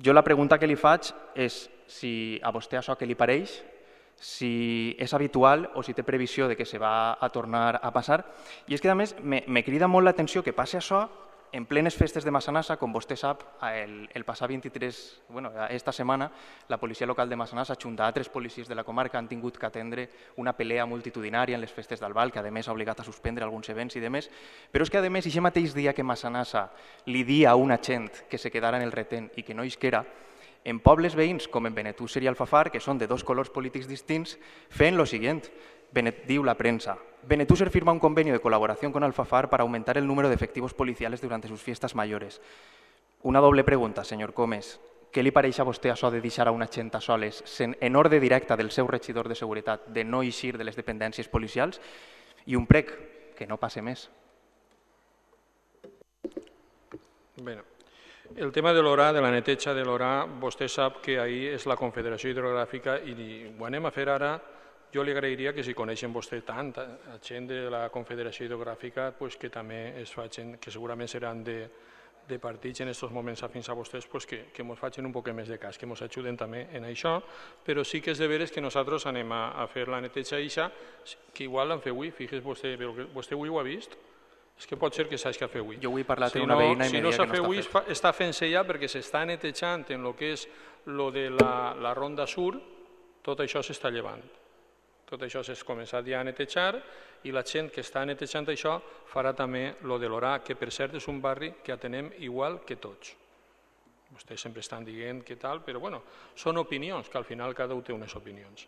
Jo la pregunta que li faig és si a vostè això què li pareix, si és habitual o si té previsió de que se va a tornar a passar. I és que, a més, me crida molt l'atenció que passi això en plenes festes de Massanassa, com vostè sap, el passat 23, esta setmana, la policia local de Massanassa, junt a altres policies de la comarca, han tingut que atendre una pelea multitudinària en les festes d'Albal, que a més ha obligat a suspendre alguns events i demés. Però és que, a més, aquest mateix dia que Massanassa li dia a una gent que se quedara en el retén i que no isquera, en pobles veïns com en Benetússer i Alfafar, que són de dos colors polítics distints, feien lo siguiente. Diu la prensa, Benetússer firma un convenio de colaboración con Alfafar para aumentar el número de efectivos policiales durante sus fiestas mayores. Una doble pregunta, senyor Comes. Què li pareix a vostè això de deixar a una gent a soles en ordre directa del seu regidor de seguretat de no eixir de les dependències policials? I un prec, que no passe més. Bé, el tema de l'Orà, de la neteja de l'Orà, vostè sap que ahir és la Confederació Hidrogràfica i ho anem a fer ara. Jo li agrairia que si coneixen vostè tant, a gent de la Confederació Hidrogràfica, que també es facin, que segurament seran de partits en aquests moments afins a vostès, que ens facin un poc més de cas, que ens ajuden també en això, però sí que és de veres que nosaltres anem a fer la neteja eixa, que igual l'han fet avui, fixes vostè avui ho ha vist? És que pot ser que s'hagi de fer avui. Jo avui he parlat amb una veïna i si no s'ha fet avui, està fent-se ja perquè s'està netejant en el que és lo de la Ronda Sur, tot això s'està llevant. Tot això s'ha començat ja a netejar i la gent que està netejant això farà també lo de l'Orà, que per cert és un barri que atenem igual que tots. Vostès sempre estan dient que tal, però bueno, són opinions, que al final cada un té unes opinions.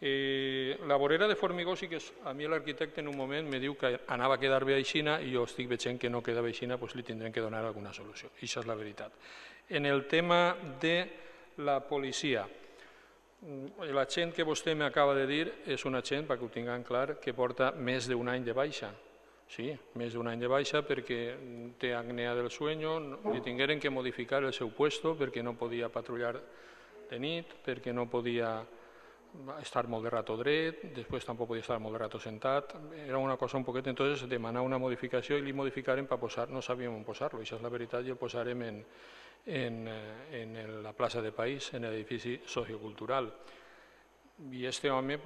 La vorera de Formigó sí que a mi l'arquitecte en un moment me diu que anava a quedar bé aixina i jo estic veient que no queda bé aixina, doncs li tindrem que donar alguna solució. I això és la veritat. En el tema de la policia, la gent que vostè m'acaba de dir és una gent, perquè ho tinguem clar, que porta més d'un any de baixa. Sí, més d'un any de baixa perquè té apnea del sueño, li tingueren que modificar el seu puesto perquè no podia patrullar de nit, perquè no podia estar molt de rato dret, després tampoc podia estar molt de rato sentat, era una cosa un poquet, entonces demanar una modificació i li modificarem per posar, no sabíem on posar-lo, això és la veritat, i el posarem en la plaça de País, en l'edifici sociocultural. I este home,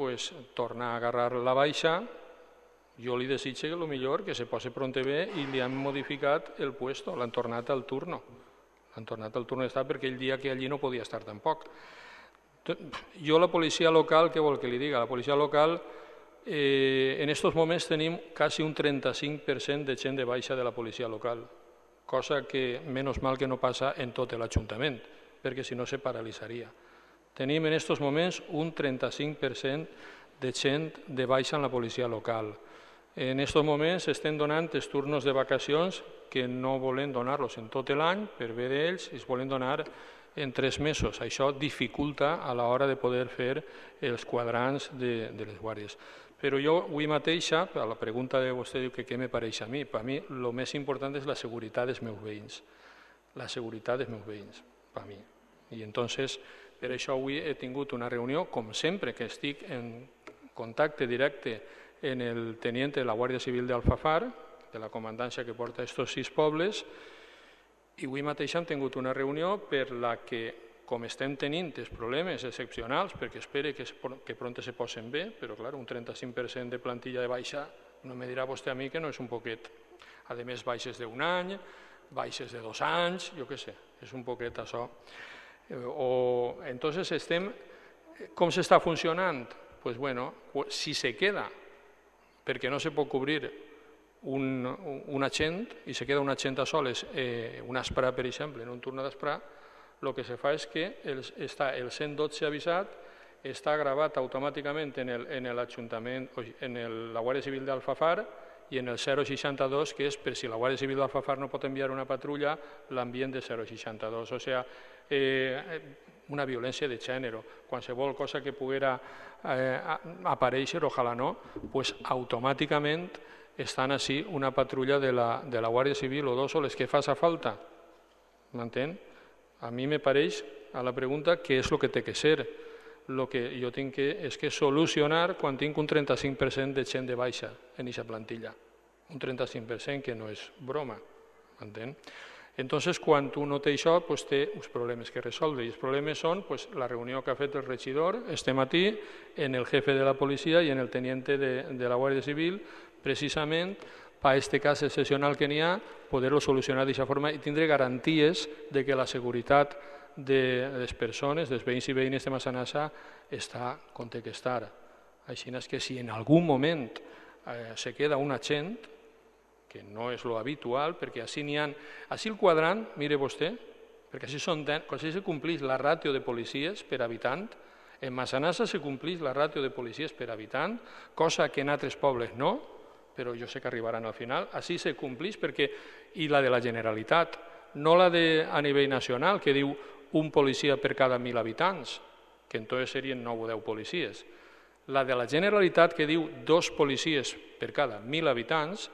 torna a agarrar la baixa, jo li desitge que el millor, que se posi pront bé i li han modificat el puesto, l'han tornat al turno. L'han tornat al turno d'estar perquè el dia que allí no podia estar tampoc. Jo la policia local, què vol que li diga? La policia local, en aquests moments tenim quasi un 35% de gent de baixa de la policia local, cosa que menys mal que no passa en tot l'Ajuntament, perquè si no se paralitzaria. Tenim en aquests moments un 35% de gent de baixa en la policia local. En aquests moments estem donant els turnos de vacacions que no volen donar-los en tot l'any per bé d'ells i es volen donar en 3 mesos. Això dificulta a l'hora de poder fer els quadrants de les guàrdies. Però jo avui mateixa, a la pregunta de vostè diu que què me pareix a mi, per mi el més important és la seguretat dels meus veïns. La seguretat dels meus veïns, per mi. I entonces, per això avui he tingut una reunió, com sempre que estic en contacte directe en el teniente de la Guàrdia Civil d'Alfafar, de la comandància que porta aquests 6 pobles, i avui mateix hem tingut una reunió per la que, com estem tenint els problemes excepcionals, perquè espere que pront se posen bé, però clar, un 35% de plantilla de baixa, no me dirà vostè a mi que no és un poquet. A més, baixes d'un any, baixes de 2 anys, jo què sé, és un poquet això. Entonces estem... Com s'està funcionant? Pues bueno, si se queda, perquè no se pot cobrir un agent i se queda un agent a soles, un asprà, per exemple, en un turno d'asprà, el que se fa és que està el 112 avisat, està gravat automàticament en l'Ajuntament, en la Guàrdia Civil d'Alfafar i en el 062, que és per si la Guàrdia Civil d'Alfafar no pot enviar una patrulla, l'ambient de 062. O sigui, una violència de gènere, qualsevol cosa que poguera aparèixer, ojalà no, pues automàticament estan així una patrulla de la Guàrdia Civil o dos o les que faça falta. M'entén? A mi me pareix, a la pregunta, què és el que té que ser. El que jo tinc que solucionar quan tinc un 35% de gent de baixa en aquesta plantilla. Un 35% que no és broma. M'entén? Entonces, quan tu no té això, pues, té uns problemes que resoldre. I els problemes són pues, la reunió que ha fet el regidor este matí en el jefe de la policia i en el teniente de la Guàrdia Civil, precisament per aquest cas excepcional que n'hi ha, poder-lo solucionar d'aquesta forma i tindre garanties de que la seguretat de les persones, dels veïns i veïnes de Massanassa, està com té que estar. Així és que si en algun moment se queda un agent, que no és lo habitual, perquè així n'hi ha... Així el quadrant, mire vostè, perquè així se compleix la ràtio de policies per habitant, en Massanassa se compleix la ràtio de policies per habitant, cosa que en altres pobles no, però jo sé que arribaran al final, així se compleix perquè... I la de la Generalitat, no la a nivell nacional, que diu un policia per cada 1.000 habitants, que entonces serien 9 o 10 policies. La de la Generalitat, que diu 2 policies per cada 1.000 habitants,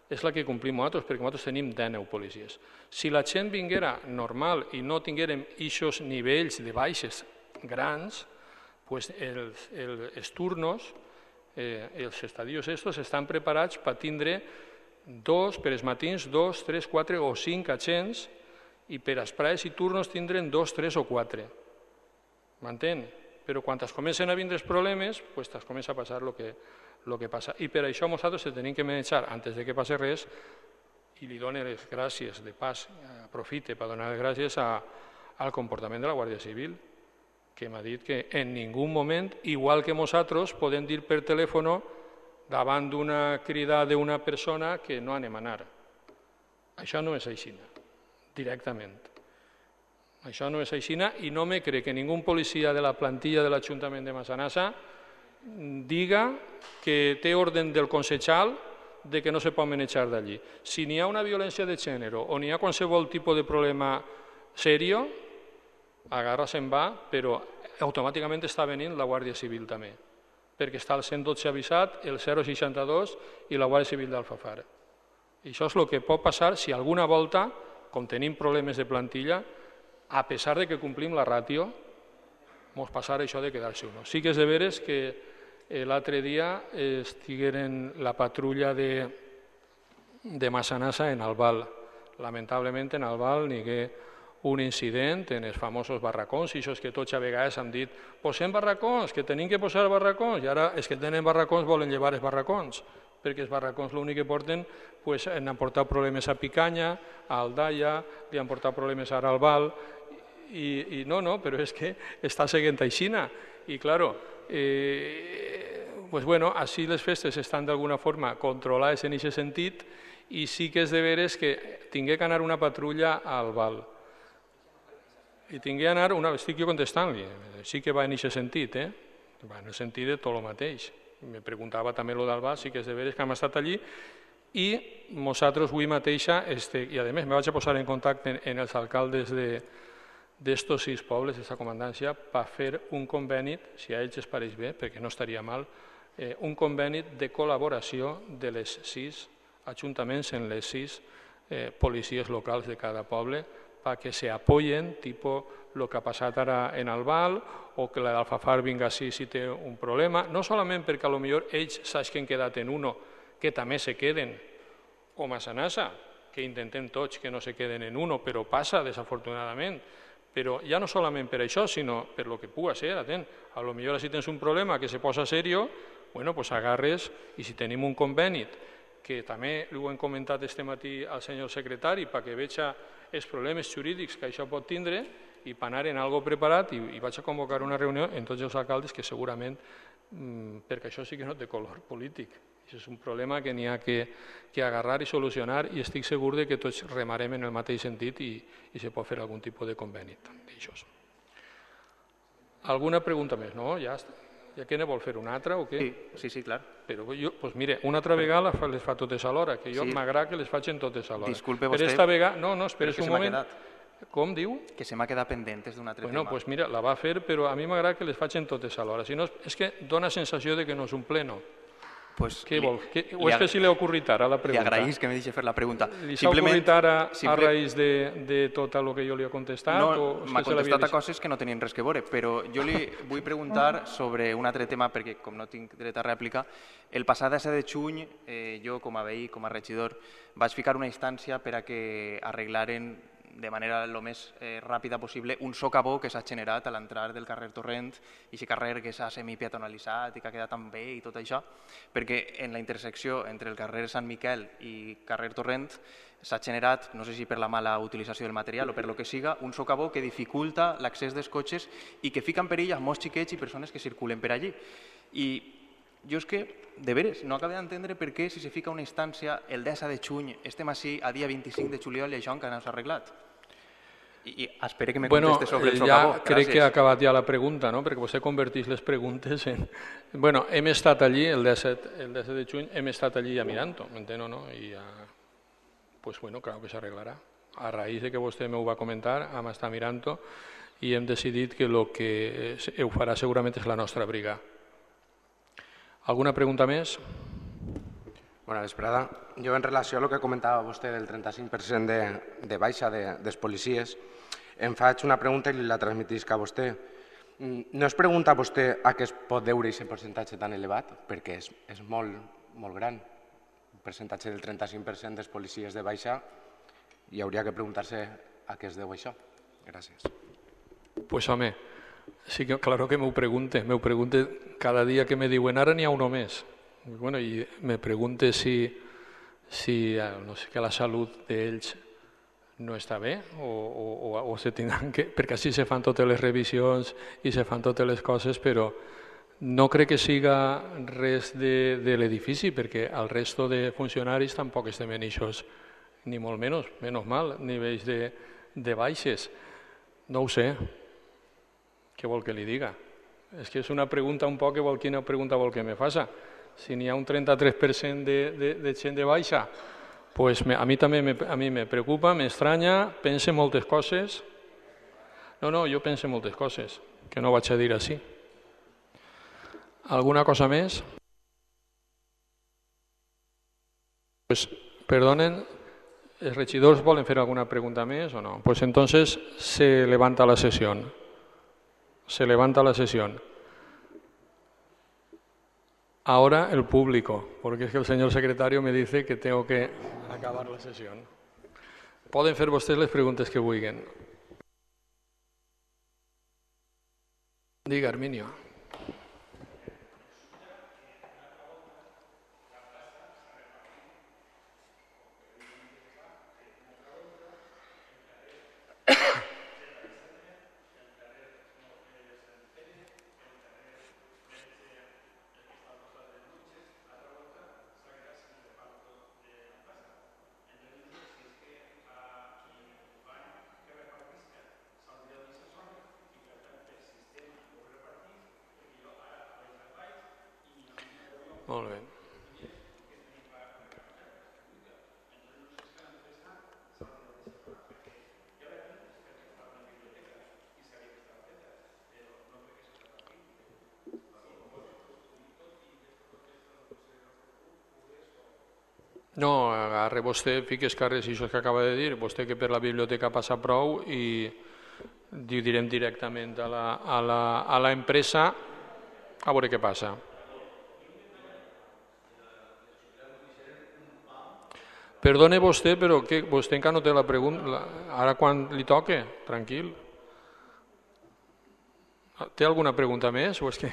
és la que complim nosaltres, perquè nosaltres tenim 19 policies. Si la gent vinguera normal i no tinguérem aquests nivells de baixes grans, pues els turnos, els estadios estos estan preparats per tindre per els matins 2, 3, 4 o 5 agents i per als praes i turnos tindren 2, 3 o 4. M'entén? Però quan es comencen a vindre els problemes, pues es comença a passar el que passa. I per això nosaltres tenim que manejar, antes de que passi res, i li dono les gràcies, de pas, aprofite per donar les gràcies al comportament de la Guàrdia Civil, que m'ha dit que en ningú moment, igual que nosaltres, podem dir per telèfon davant d'una crida d'una persona que no anem a anar. Això no és així, directament. Això no és així i no me crec que ningú policia de la plantilla de l'Ajuntament de Massanassa diga que té ordre del consellal de que no se pot manejar d'allí. Si n'hi ha una violència de gènere o n'hi ha qualsevol tipus de problema serio, agarra se'n va, però automàticament està venint la Guàrdia Civil també, perquè està el 112 avisat, el 062 i la Guàrdia Civil d'Alfafar. I això és el que pot passar si alguna volta, com tenim problemes de plantilla, a pesar de que complim la ràtio, ens passarà això de quedar-se uno. Sí que és de veres que l'altre dia estigueren la patrulla de Massanassa en Albal. Lamentablement en Albal n'hi hagué un incident en els famosos barracons, i això és que tots a vegades han dit posem barracons, que tenim que posar barracons, i ara els que tenen barracons volen llevar els barracons, perquè els barracons l'únic que porten han portat problemes a Picanya, a Aldaia, li han portat problemes ara al Val, i no, però és que està seguint aixina, i claro, així les festes estan d'alguna forma controlades en aquest sentit, i sí que és de veres que tingué que anar una patrulla al Val. I tingué que anar, estic jo contestant-li, sí que va en aquest sentit, va en el sentit de tot el mateix. Me preguntava també el del Val, sí que és de veres que hem estat allí, i nosaltres avui mateixa, i a més me vaig a posar en contacte amb els alcaldes d'estos 6 pobles, d'aquesta comandància, per fer un conveni, si a ells es pareix bé, perquè no estaria mal, un conveni de col·laboració de les 6 ajuntaments en les 6 policies locals de cada poble, perquè s'apoyen, tipus el que ha passat ara en el Val, o que la d'Alfafar vinga així si té un problema, no solament perquè potser ells saps que han quedat en uno, que també se queden, o Massanassa, que intentem tots que no se queden en uno, però passa desafortunadament. Però ja no solament per això, sinó per el que pugui ser, atent, potser si tens un problema que se posa serio, doncs agarres, i si tenim un conveni, que també ho hem comentat este matí al senyor secretari, perquè veja els problemes jurídics que això pot tindre, i per anar en algo preparat, i vaig a convocar una reunió amb tots els alcaldes que segurament, perquè això sí que no té color polític, això és un problema que n'hi ha que agarrar i solucionar, i estic segur que tots remarem en el mateix sentit i se pot fer algun tipus de conveni d'això. Alguna pregunta més? No? Ja què ne vol fer, una altra o què? Sí, clar. Però jo, doncs mire, una altra vegada les fa totes alhora, que jo m'agrada que les facin totes alhora. Disculpe vostè, però esta vegada, no, esperes un moment. Com diu? Que se m'ha quedat pendent, és d'un altre Bueno, tema. pues mira, la va fer, però a mi m'agrada que les facin totes alhora. Si no, és que dona sensació de que no és un pleno. Pues Què vol? O és que si li ha ocorrit ara la Li pregunta? agraïs que me deixi fer la pregunta. Li s'ha ocorrit ara a raïs de tot el que jo li he contestat? No, o és m'ha que se l'havia contestat a deixat? coses que no tenien res que veure, però jo li vull preguntar sobre un altre tema, perquè com no tinc dret a rèplica, el passat 17 de juny, jo com a veí, com a regidor, vaig ficar una instància per a que arreglaren de manera el més ràpida possible un socavó que s'ha generat a l'entrada del carrer Torrent i aquest carrer que s'ha semipeatonalitzat i que ha quedat tan bé i tot això, perquè en la intersecció entre el carrer Sant Miquel i carrer Torrent s'ha generat, no sé si per la mala utilització del material o per lo que siga, un socavó que dificulta l'accés dels cotxes i que fica en perill a molts xiquets i persones que circulen per allí. I jo és que, de veres, no acabo d'entendre per què si se fica una instància el 10 de juny estem així a dia 25 de juliol i això encara no s'ha arreglat. I espero que me conteste sobre el socavó. Ja crec que ha acabat ja la pregunta, no? Perquè vostè converteix les preguntes en... Bueno, hem estat allí, el 17 de juny, hem estat allí ja mirant-ho, m'entén o no? I ja... Pues bueno, claro que s'arreglarà. A raïs de que vostè m'ho va comentar, hem estat mirant-ho i hem decidit que el que ho farà segurament és la nostra briga. Alguna pregunta més? Bona vesprada. Jo, en relació a el que comentava vostè del 35% de baixa dels policies, em faig una pregunta i la transmetisc a vostè. No es pregunta a vostè a què es pot deure aquest percentatge tan elevat? Perquè és molt, molt gran. Un percentatge del 35% dels policies de baixa i hauria que preguntar-se a què es deu això. Gràcies. Pues home, sí que claro que m'ho pregunte cada dia que me diuen ara n'hi ha uno més. Bueno, i me pregunte si no sé, que la salut d'ells no està bé o se tindran que... Perquè així se fan totes les revisions i se fan totes les coses, però no crec que siga res de l'edifici, perquè el resto de funcionaris tampoc estem en eixos, ni molt menys mal, nivells de baixes. No ho sé. Què vol que li diga? És que és una pregunta un poc quina pregunta vol que me faça. Si n'hi ha un 33% de gent de baixa, pues a mi també me preocupa, m'estranya, pense moltes coses. No, jo pense moltes coses, que no vaig a dir així. Alguna cosa més? Pues, perdonen, ¿los regidores volen fer alguna pregunta més o no? Pues entonces se levanta la sesión. Se levanta la sesión. Ahora el público, porque es que el señor secretario me dice que tengo que acabar la sesión. Poden fer vostès les preguntes que vulguin. Diga, Arminio. Molt bé. No, agarre vostè, fiques carres i això que acaba de dir, vostè que per la biblioteca passa prou i direm directament a la empresa a veure què passa. Perdone vostè, però que vostè encara no té la pregunta. Ara quan li toque, tranquil. Té alguna pregunta més? O és que...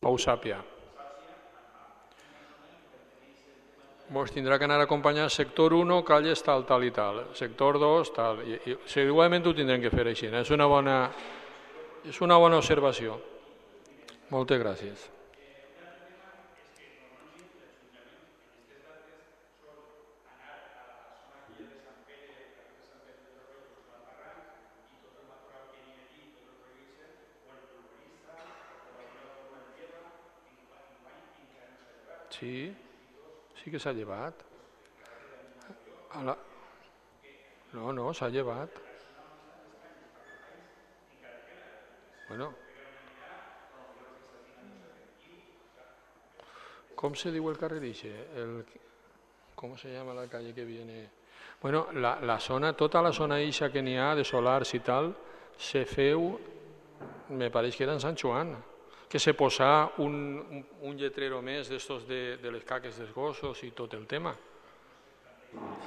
ho sàpia. Nos tindrà que anar acompanyant sector 1, calles tal, tal i tal, sector 2, tal. Igualment ho tindrem que fer així. És una bona observació. Moltes gràcies. Sí, sí que s'ha llevat. No, s'ha llevat. Bueno. ¿Cómo se diu el carrer ixe? ¿Cómo se llama la calle que viene? Bueno, la zona, tota la zona ixa que n'hi ha de solars i tal, se feu, me pareix que era en Sant Joan, que se posà un lletrero més d'estos de les caques dels gossos i tot el tema.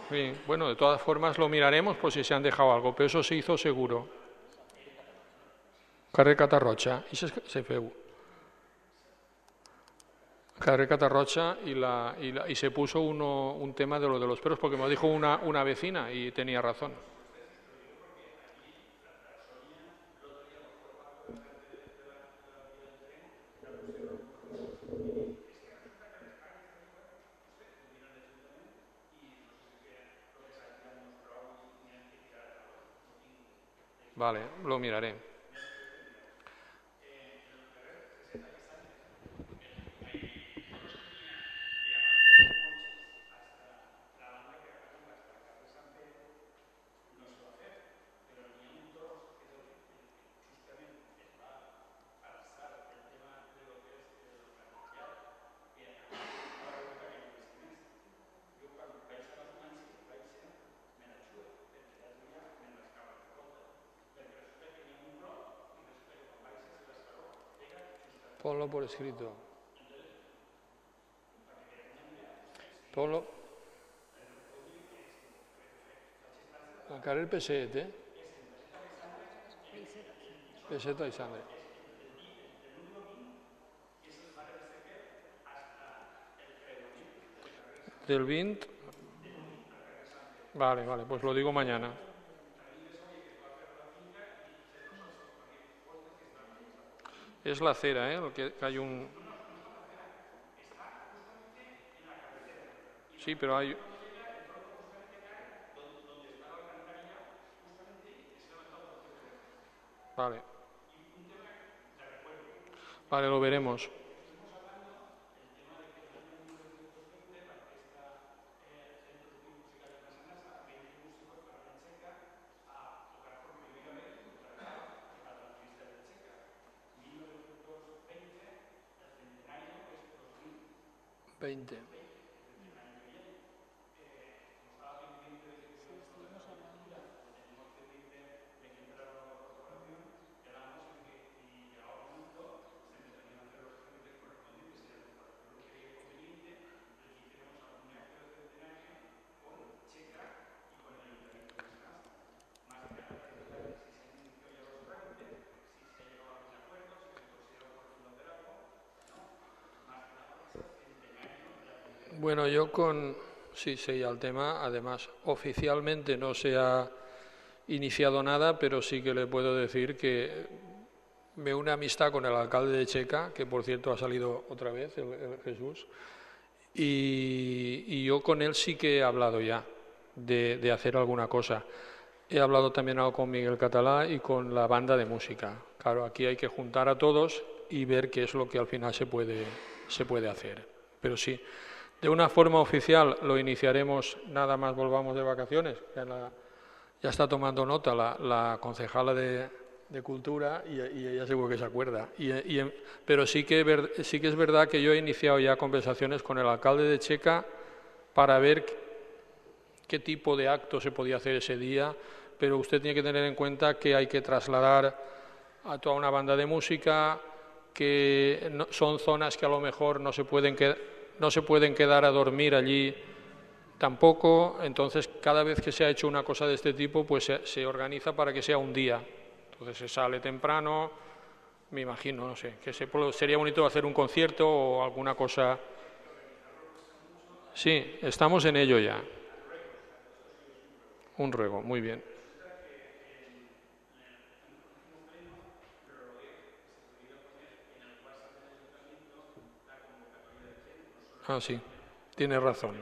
Sí, bueno, de todas formas lo miraremos por si se han dejado algo, pero eso se hizo seguro. Carrer Catarroja, i se feu. Carrer Catarroja y se puso un tema de lo de los perros, porque me lo dijo una vecina y tenía razón. Vale, lo miraré. Ponlo por escrito. Ponlo. Al carrer Peset, Peseta i Sandre. Del 20. Vale, pues lo digo mañana. Es la acera, lo que hay un... Sí, pero hay... Vale, lo veremos. Bueno, yo sí, el tema, además, oficialmente no se ha iniciado nada, pero sí que le puedo decir que me une amistad con el alcalde de Checa, que por cierto ha salido otra vez, el Jesús, y yo con él sí que he hablado ya de hacer alguna cosa. He hablado también algo con Miguel Catalá y con la banda de música. Claro, aquí hay que juntar a todos y ver qué es lo que al final se puede hacer. Pero sí, de una forma oficial lo iniciaremos nada más volvamos de vacaciones. Ya está tomando nota la concejala de Cultura y ella seguro que se acuerda. Pero sí que es verdad que yo he iniciado ya conversaciones con el alcalde de Checa para ver qué tipo de acto se podía hacer ese día, pero usted tiene que tener en cuenta que hay que trasladar a toda una banda de música, que son zonas que a lo mejor no se pueden quedar a dormir allí tampoco. Entonces, cada vez que se ha hecho una cosa de este tipo, pues se organiza para que sea un día. Entonces se sale temprano, me imagino, no sé, que sería bonito hacer un concierto o alguna cosa. Sí, estamos en ello ya. Un ruego, muy bien. Ah, sí, tiene razón.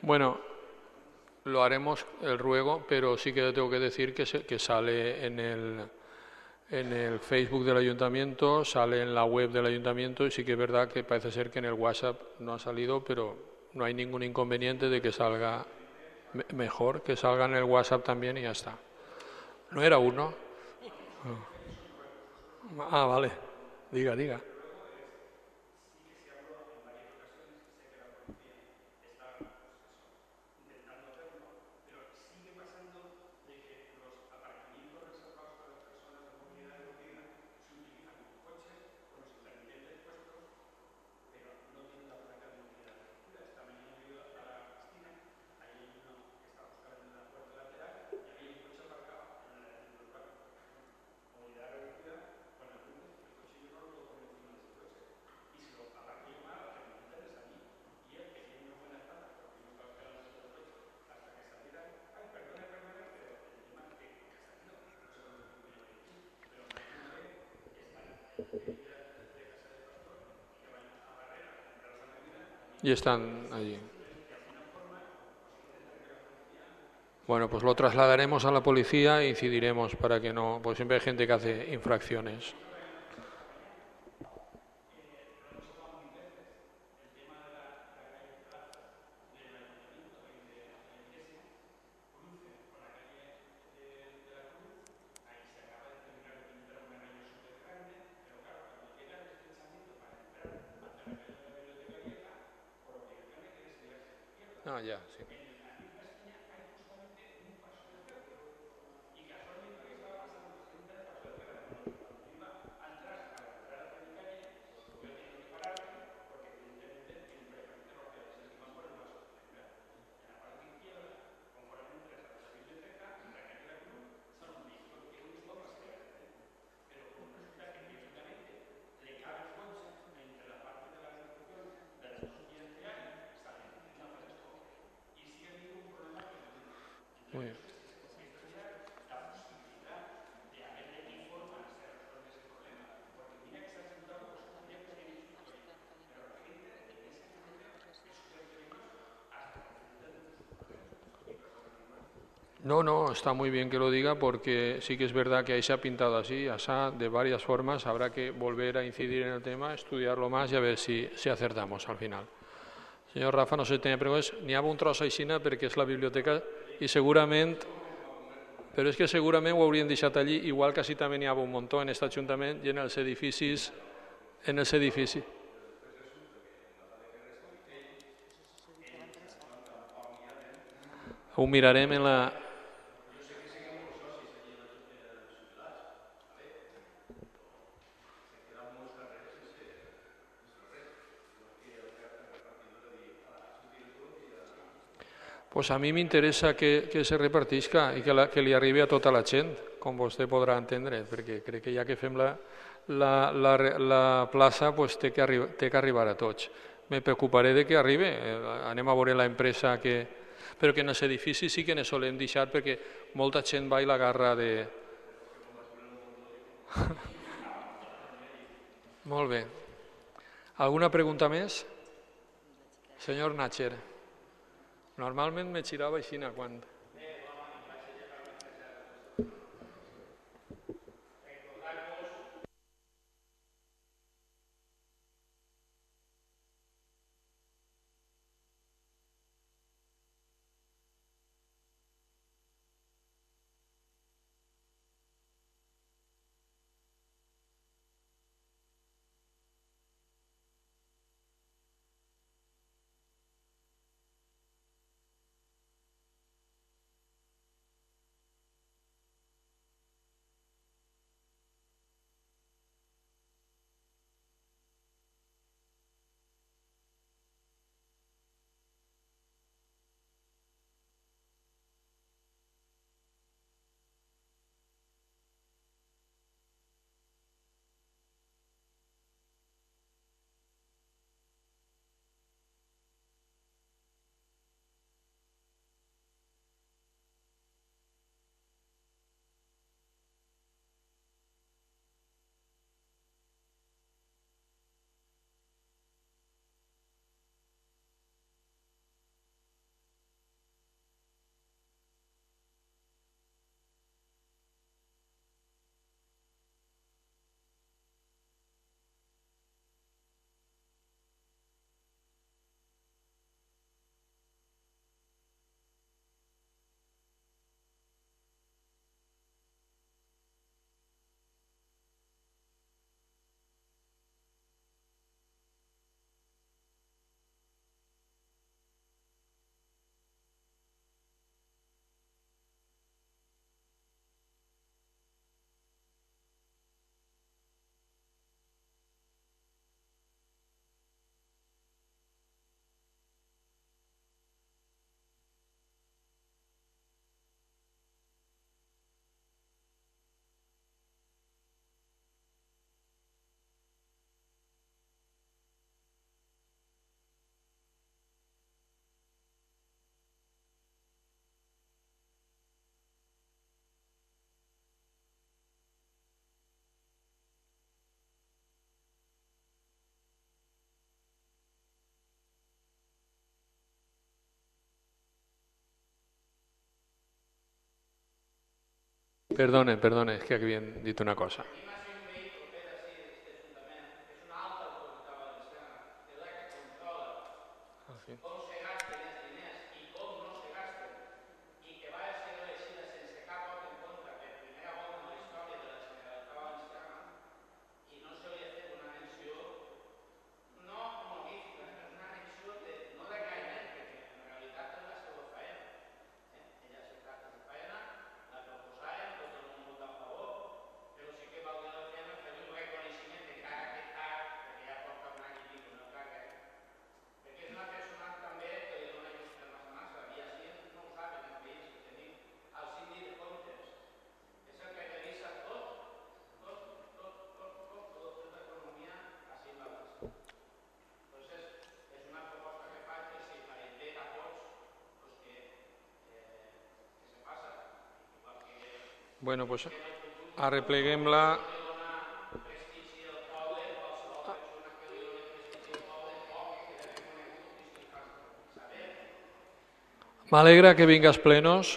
Bueno, lo haremos el ruego, pero sí que tengo que decir que sale en el Facebook del Ayuntamiento, sale en la web del Ayuntamiento y sí que es verdad que parece ser que en el WhatsApp no ha salido, pero no hay ningún inconveniente de que salga mejor, que salga en el WhatsApp también y ya está. ¿No era uno? Ah, vale. Diga, diga. Y están allí. Bueno, pues lo trasladaremos a la policía e incidiremos para que no, pues siempre hay gente que hace infracciones. Ah, ya, sí. Muy bien. No, no, está muy bien que lo diga porque sí que es verdad que ahí se ha pintado así, asá, de varias formas. Habrá que volver a incidir en el tema, estudiarlo más y a ver si acertamos al final. Senyor Rafa, no sé si tenia preguntes. N'hi ha un tros aixina perquè és la biblioteca i segurament, però és que segurament ho haurien deixat allí, igual que si també n'hi ha un muntó en aquest Ajuntament i en els edificis, Ho mirarem en la... Pues a mi m'interessa que se repartisca i que li arribi a tota la gent, com vostè podrà entendre, perquè crec que ja que fem la plaça pues té que arribar a tots. Me preocuparé de que arribi, anem a veure l'empresa que... Però que en els edificis sí que ne solem deixar perquè molta gent va i l'agarra de... Molt bé. Alguna pregunta més? Senyor Natcher. Normalment me girava així quan... Perdone, és que havien dit una cosa. Bueno, pues arrepleguem-la. M'alegra que vingues plenos,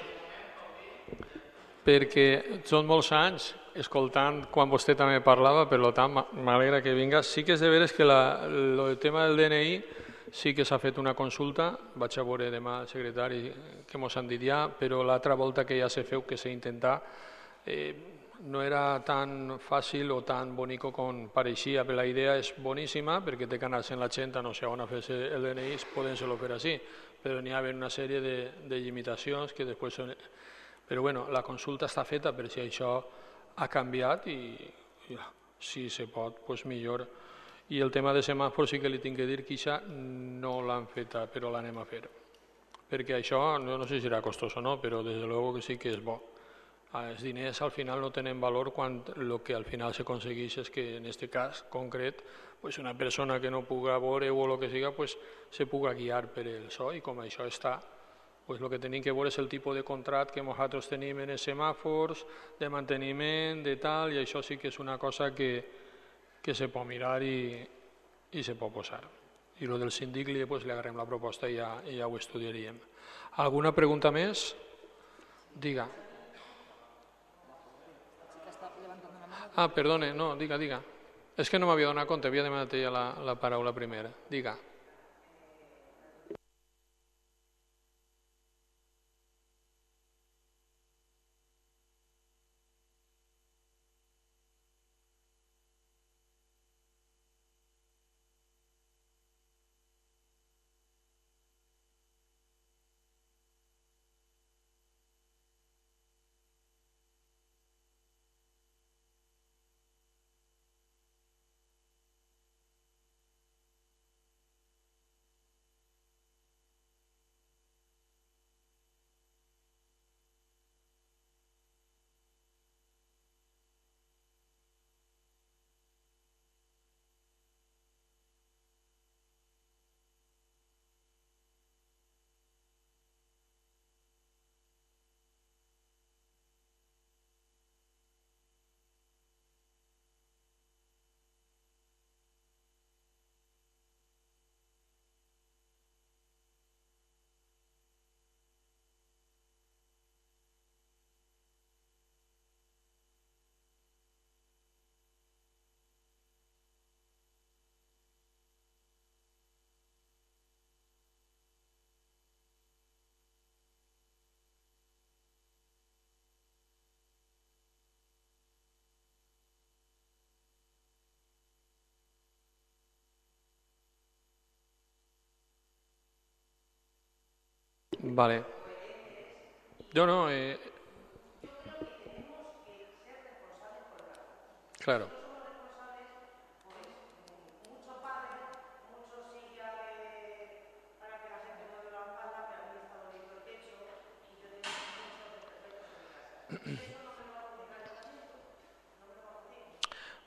perquè són molts anys escoltant quan vostè també parlava, per tant m'alegra que vingues. Sí que és de veres que el tema del DNI sí que s'ha fet una consulta, vaig a veure demà el secretari que mos han dit ja, però l'altra volta que ja se feu, que s'intentà, no era tan fàcil o tan bonico com pareixia, però la idea és boníssima perquè té que anar-se'n la gent a no sé on a fer-se el DNI, poden-se-lo fer així, però n'hi ha una sèrie de limitacions que després són... Però bueno, la consulta està feta per si això ha canviat i si se pot, doncs millor. I el tema de semàfors sí que li tinc que dir que això no l'han feta, però l'anem a fer. Perquè això, no sé si serà costós o no, però des de luego que sí que és bo. Els diners al final no tenen valor quan el que al final s'aconsegueix és que en aquest cas concret una persona que no puga veure o el que siga se puga guiar per el so i com això està, el que tenim que veure és el tipus de contracte que nosaltres tenim en els semàfors, de manteniment, de tal, i això sí que és una cosa que se pot mirar i se pot posar. I el del síndic li agarrem la proposta i ja ho estudiaríem. Alguna pregunta més? Diga. Ah, perdone, no, diga. És que no m'havia donat compte, havia demanat ella la paraula primera. Diga. Vale. Yo no. Claro.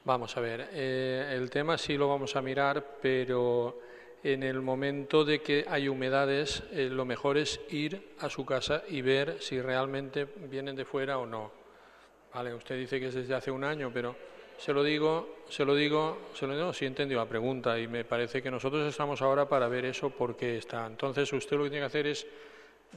Vamos a ver, el tema sí lo vamos a mirar, pero en el momento de que hay humedades, lo mejor es ir a su casa y ver si realmente vienen de fuera o no. Vale, usted dice que es desde hace un año, pero se lo digo, sí entendió la pregunta y me parece que nosotros estamos ahora para ver eso porque está. Entonces usted lo que tiene que hacer es,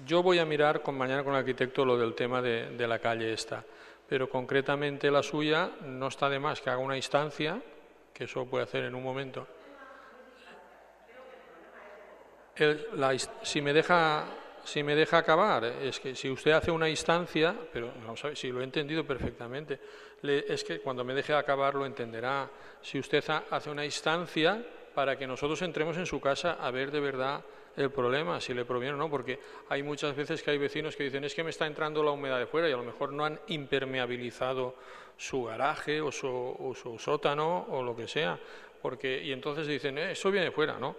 yo voy a mirar mañana con el arquitecto lo del tema de la calle esta, pero concretamente la suya no está de más que haga una instancia, que eso puede hacer en un momento. Si me deja acabar, es que si usted hace una instancia, pero vamos a ver, si lo he entendido perfectamente, es que cuando me deje acabar lo entenderá. Si usted hace una instancia para que nosotros entremos en su casa a ver de verdad el problema, si le proviene o no, porque hay muchas veces que hay vecinos que dicen es que me está entrando la humedad de fuera y a lo mejor no han impermeabilizado su garaje o su sótano o lo que sea, y entonces dicen eso viene de fuera, ¿no?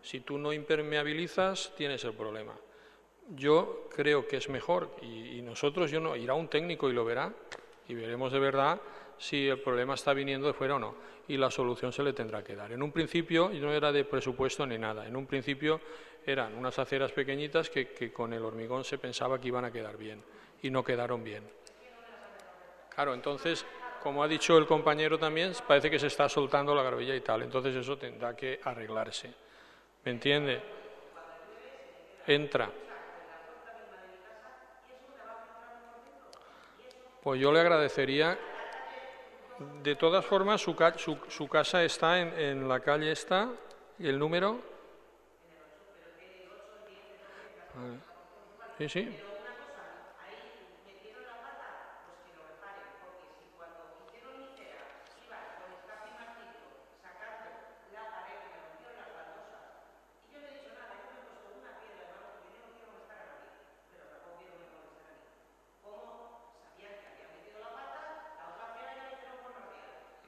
Si tú no impermeabilizas, tienes el problema. Yo creo que es mejor, y nosotros, irá un técnico y lo verá, y veremos de verdad si el problema está viniendo de fuera o no, y la solución se le tendrá que dar. En un principio no era de presupuesto ni nada, en un principio eran unas aceras pequeñitas que con el hormigón se pensaba que iban a quedar bien, y no quedaron bien. Claro, entonces, como ha dicho el compañero también, parece que se está soltando la gravilla y tal, entonces eso tendrá que arreglarse. ¿Me entiende? Entra. Pues yo le agradecería. De todas formas, su casa está en la calle esta, ¿y el número? Sí, sí.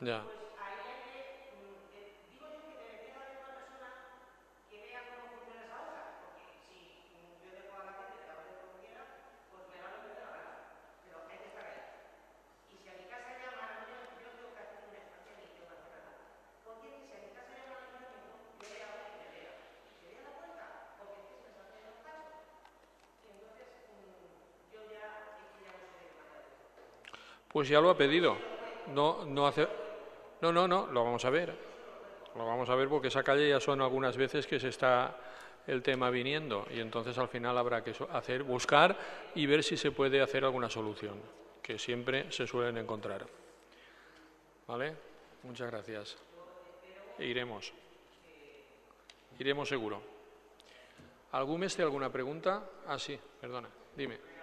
Ya. Pues ya lo ha pedido. No, lo vamos a ver. Lo vamos a ver porque esa calle ya son algunas veces que se está el tema viniendo y entonces al final habrá que buscar y ver si se puede hacer alguna solución, que siempre se suelen encontrar. ¿Vale? Muchas gracias. Iremos seguro. ¿Algún mes de alguna pregunta? Ah, sí, perdona, dime.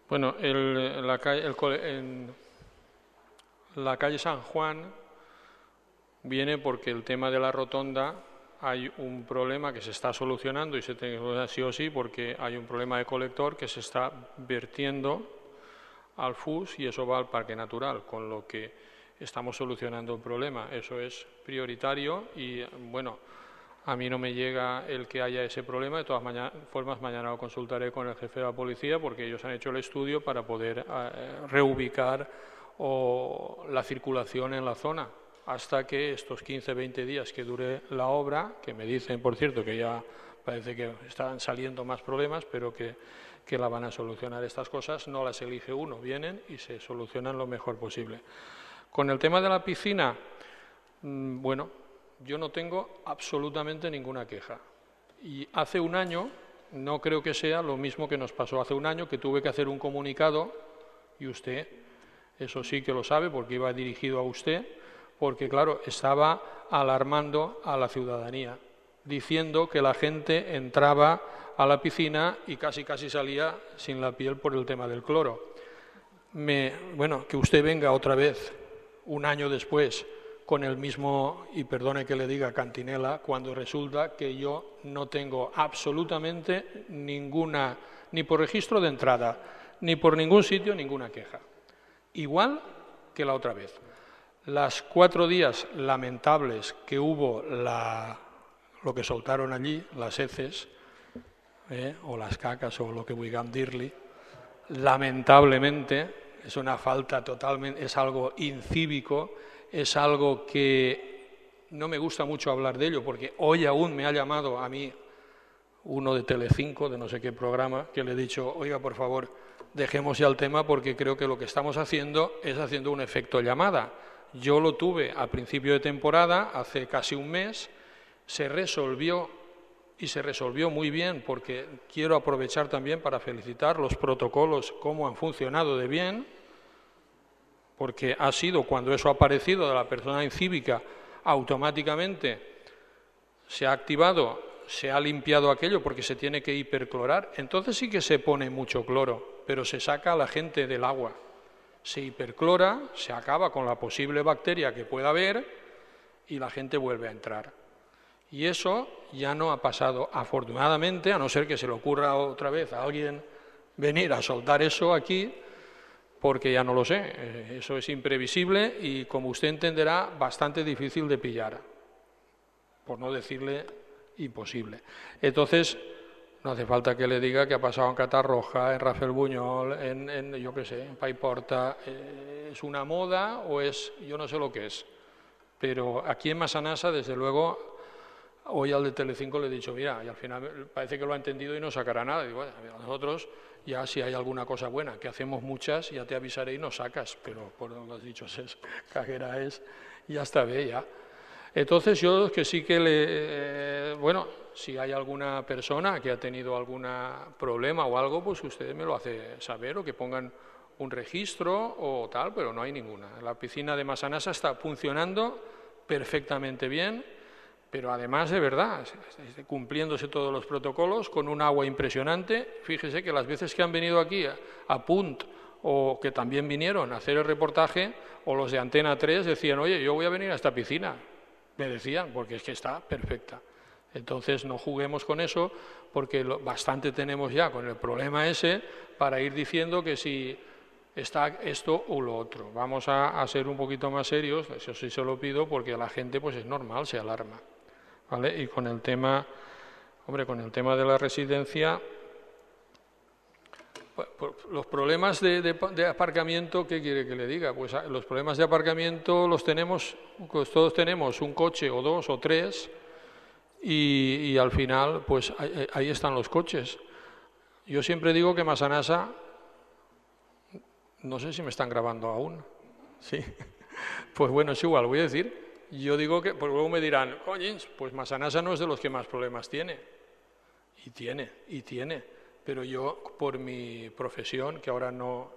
Bueno, en la calle San Juan viene porque el tema de la rotonda hay un problema que se está solucionando y se tiene que solucionar sí o sí porque hay un problema de colector que se está vertiendo al FUS y eso va al Parque Natural, con lo que estamos solucionando el problema. Eso es prioritario y, bueno, a mí no me llega el que haya ese problema. De todas formas, mañana lo consultaré con el jefe de la policía porque ellos han hecho el estudio para poder reubicar la circulación en la zona hasta que estos 15-20 días que dure la obra, que me dicen, por cierto, que ya parece que están saliendo más problemas, pero que la van a solucionar estas cosas, no las elige uno, vienen y se solucionan lo mejor posible. Con el tema de la piscina, bueno, yo no tengo absolutamente ninguna queja. Y hace un año, no creo que sea lo mismo que nos pasó hace un año, que tuve que hacer un comunicado, y usted, eso sí que lo sabe, porque iba dirigido a usted, porque, claro, estaba alarmando a la ciudadanía, diciendo que la gente entraba a la piscina y casi salía sin la piel por el tema del cloro. Bueno, que usted venga otra vez, un año después, con el mismo, y perdone que le diga, cantinela, cuando resulta que yo no tengo absolutamente ninguna, ni por registro de entrada, ni por ningún sitio, ninguna queja. Igual que la otra vez. Las 4 días lamentables que hubo lo que soltaron allí, las heces, o las cacas, o lo que vulguem dir-li, lamentablemente, es una falta totalmente, es algo incívico, es algo que no me gusta mucho hablar de ello, porque hoy aún me ha llamado a mí uno de Telecinco, de no sé qué programa, que le he dicho, oiga, por favor, dejemos ya el tema, porque creo que lo que estamos haciendo es haciendo un efecto llamada. Yo lo tuve a principio de temporada, hace casi un mes, se resolvió y se resolvió muy bien, porque quiero aprovechar también para felicitar los protocolos, cómo han funcionado de bien, porque ha sido cuando eso ha aparecido de la persona incívica, automáticamente se ha activado, se ha limpiado aquello porque se tiene que hiperclorar, entonces sí que se pone mucho cloro, pero se saca a la gente del agua. Se hiperclora, se acaba con la posible bacteria que pueda haber y la gente vuelve a entrar. Y eso ya no ha pasado, afortunadamente, a no ser que se le ocurra otra vez a alguien venir a soltar eso aquí, porque ya no lo sé, eso es imprevisible y, como usted entenderá, bastante difícil de pillar, por no decirle imposible. Entonces, no hace falta que le diga que ha pasado en Catarroja, en Rafael Buñol, yo qué sé, en Paiporta. ¿Es una moda o es, yo no sé lo que es? Pero aquí en Massanassa, desde luego, hoy al de Telecinco le he dicho, mira, y al final parece que lo ha entendido y no sacará nada. Digo, bueno, nosotros ya si hay alguna cosa buena, que hacemos muchas, ya te avisaré y nos sacas, pero por lo que has dicho, es cajera es, ya está bien, ya. Entonces yo que sí que bueno, si hay alguna persona que ha tenido algún problema o algo, pues ustedes me lo hacen saber o que pongan un registro o tal, pero no hay ninguna. La piscina de Massanassa está funcionando perfectamente bien, pero además de verdad, cumpliéndose todos los protocolos, con un agua impresionante. Fíjese que las veces que han venido aquí a Punt, o que también vinieron a hacer el reportaje, o los de Antena 3 decían, oye, yo voy a venir a esta piscina. Me decían, porque es que está perfecta. Entonces no juguemos con eso, porque bastante tenemos ya con el problema ese para ir diciendo que si está esto o lo otro. Vamos a ser un poquito más serios, eso sí se lo pido, porque la gente pues es normal, se alarma. ¿Vale? Y con el tema, con el tema de la residencia, los problemas de aparcamiento, ¿qué quiere que le diga? Pues los problemas de aparcamiento los tenemos, pues todos tenemos un coche o 2 o 3 y al final pues ahí están los coches. Yo siempre digo que Massanassa, no sé si me están grabando aún, sí, pues bueno, es igual, voy a decir, yo digo que, pues luego me dirán, coño, pues Massanassa no es de los que más problemas tiene, y tiene. Pero yo, por mi profesión, que ahora no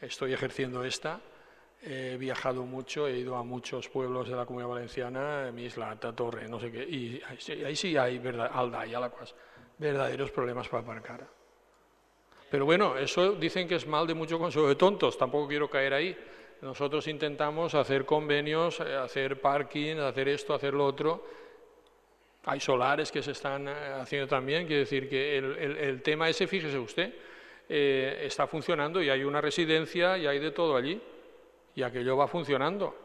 estoy ejerciendo esta, he viajado mucho, he ido a muchos pueblos de la Comunidad Valenciana, Mislata, Torre, no sé qué, y ahí sí hay, Aldaya, verdaderos problemas para aparcar. Pero bueno, eso dicen que es mal de mucho consejo de tontos, tampoco quiero caer ahí. Nosotros intentamos hacer convenios, hacer parking, hacer esto, hacer lo otro. Hay solares que se están haciendo también, quiere decir que el tema ese, fíjese usted, está funcionando y hay una residencia y hay de todo allí y aquello va funcionando.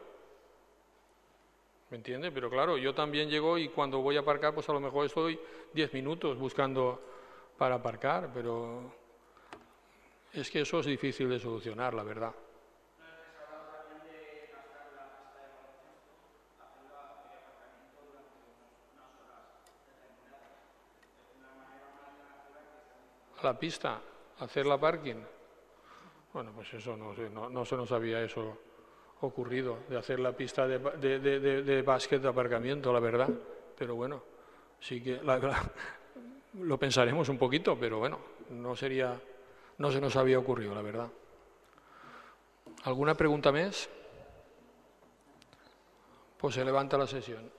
¿Me entiende? Pero claro, yo también llego y cuando voy a aparcar, pues a lo mejor estoy 10 minutos buscando para aparcar, pero es que eso es difícil de solucionar, la verdad. La pista, hacer la parking. Bueno, pues eso no se nos había eso ocurrido, de hacer la pista de básquet de aparcamiento, la verdad. Pero bueno, sí que lo pensaremos un poquito, pero bueno, no se nos había ocurrido, la verdad. ¿Alguna pregunta más? Pues se levanta la sesión.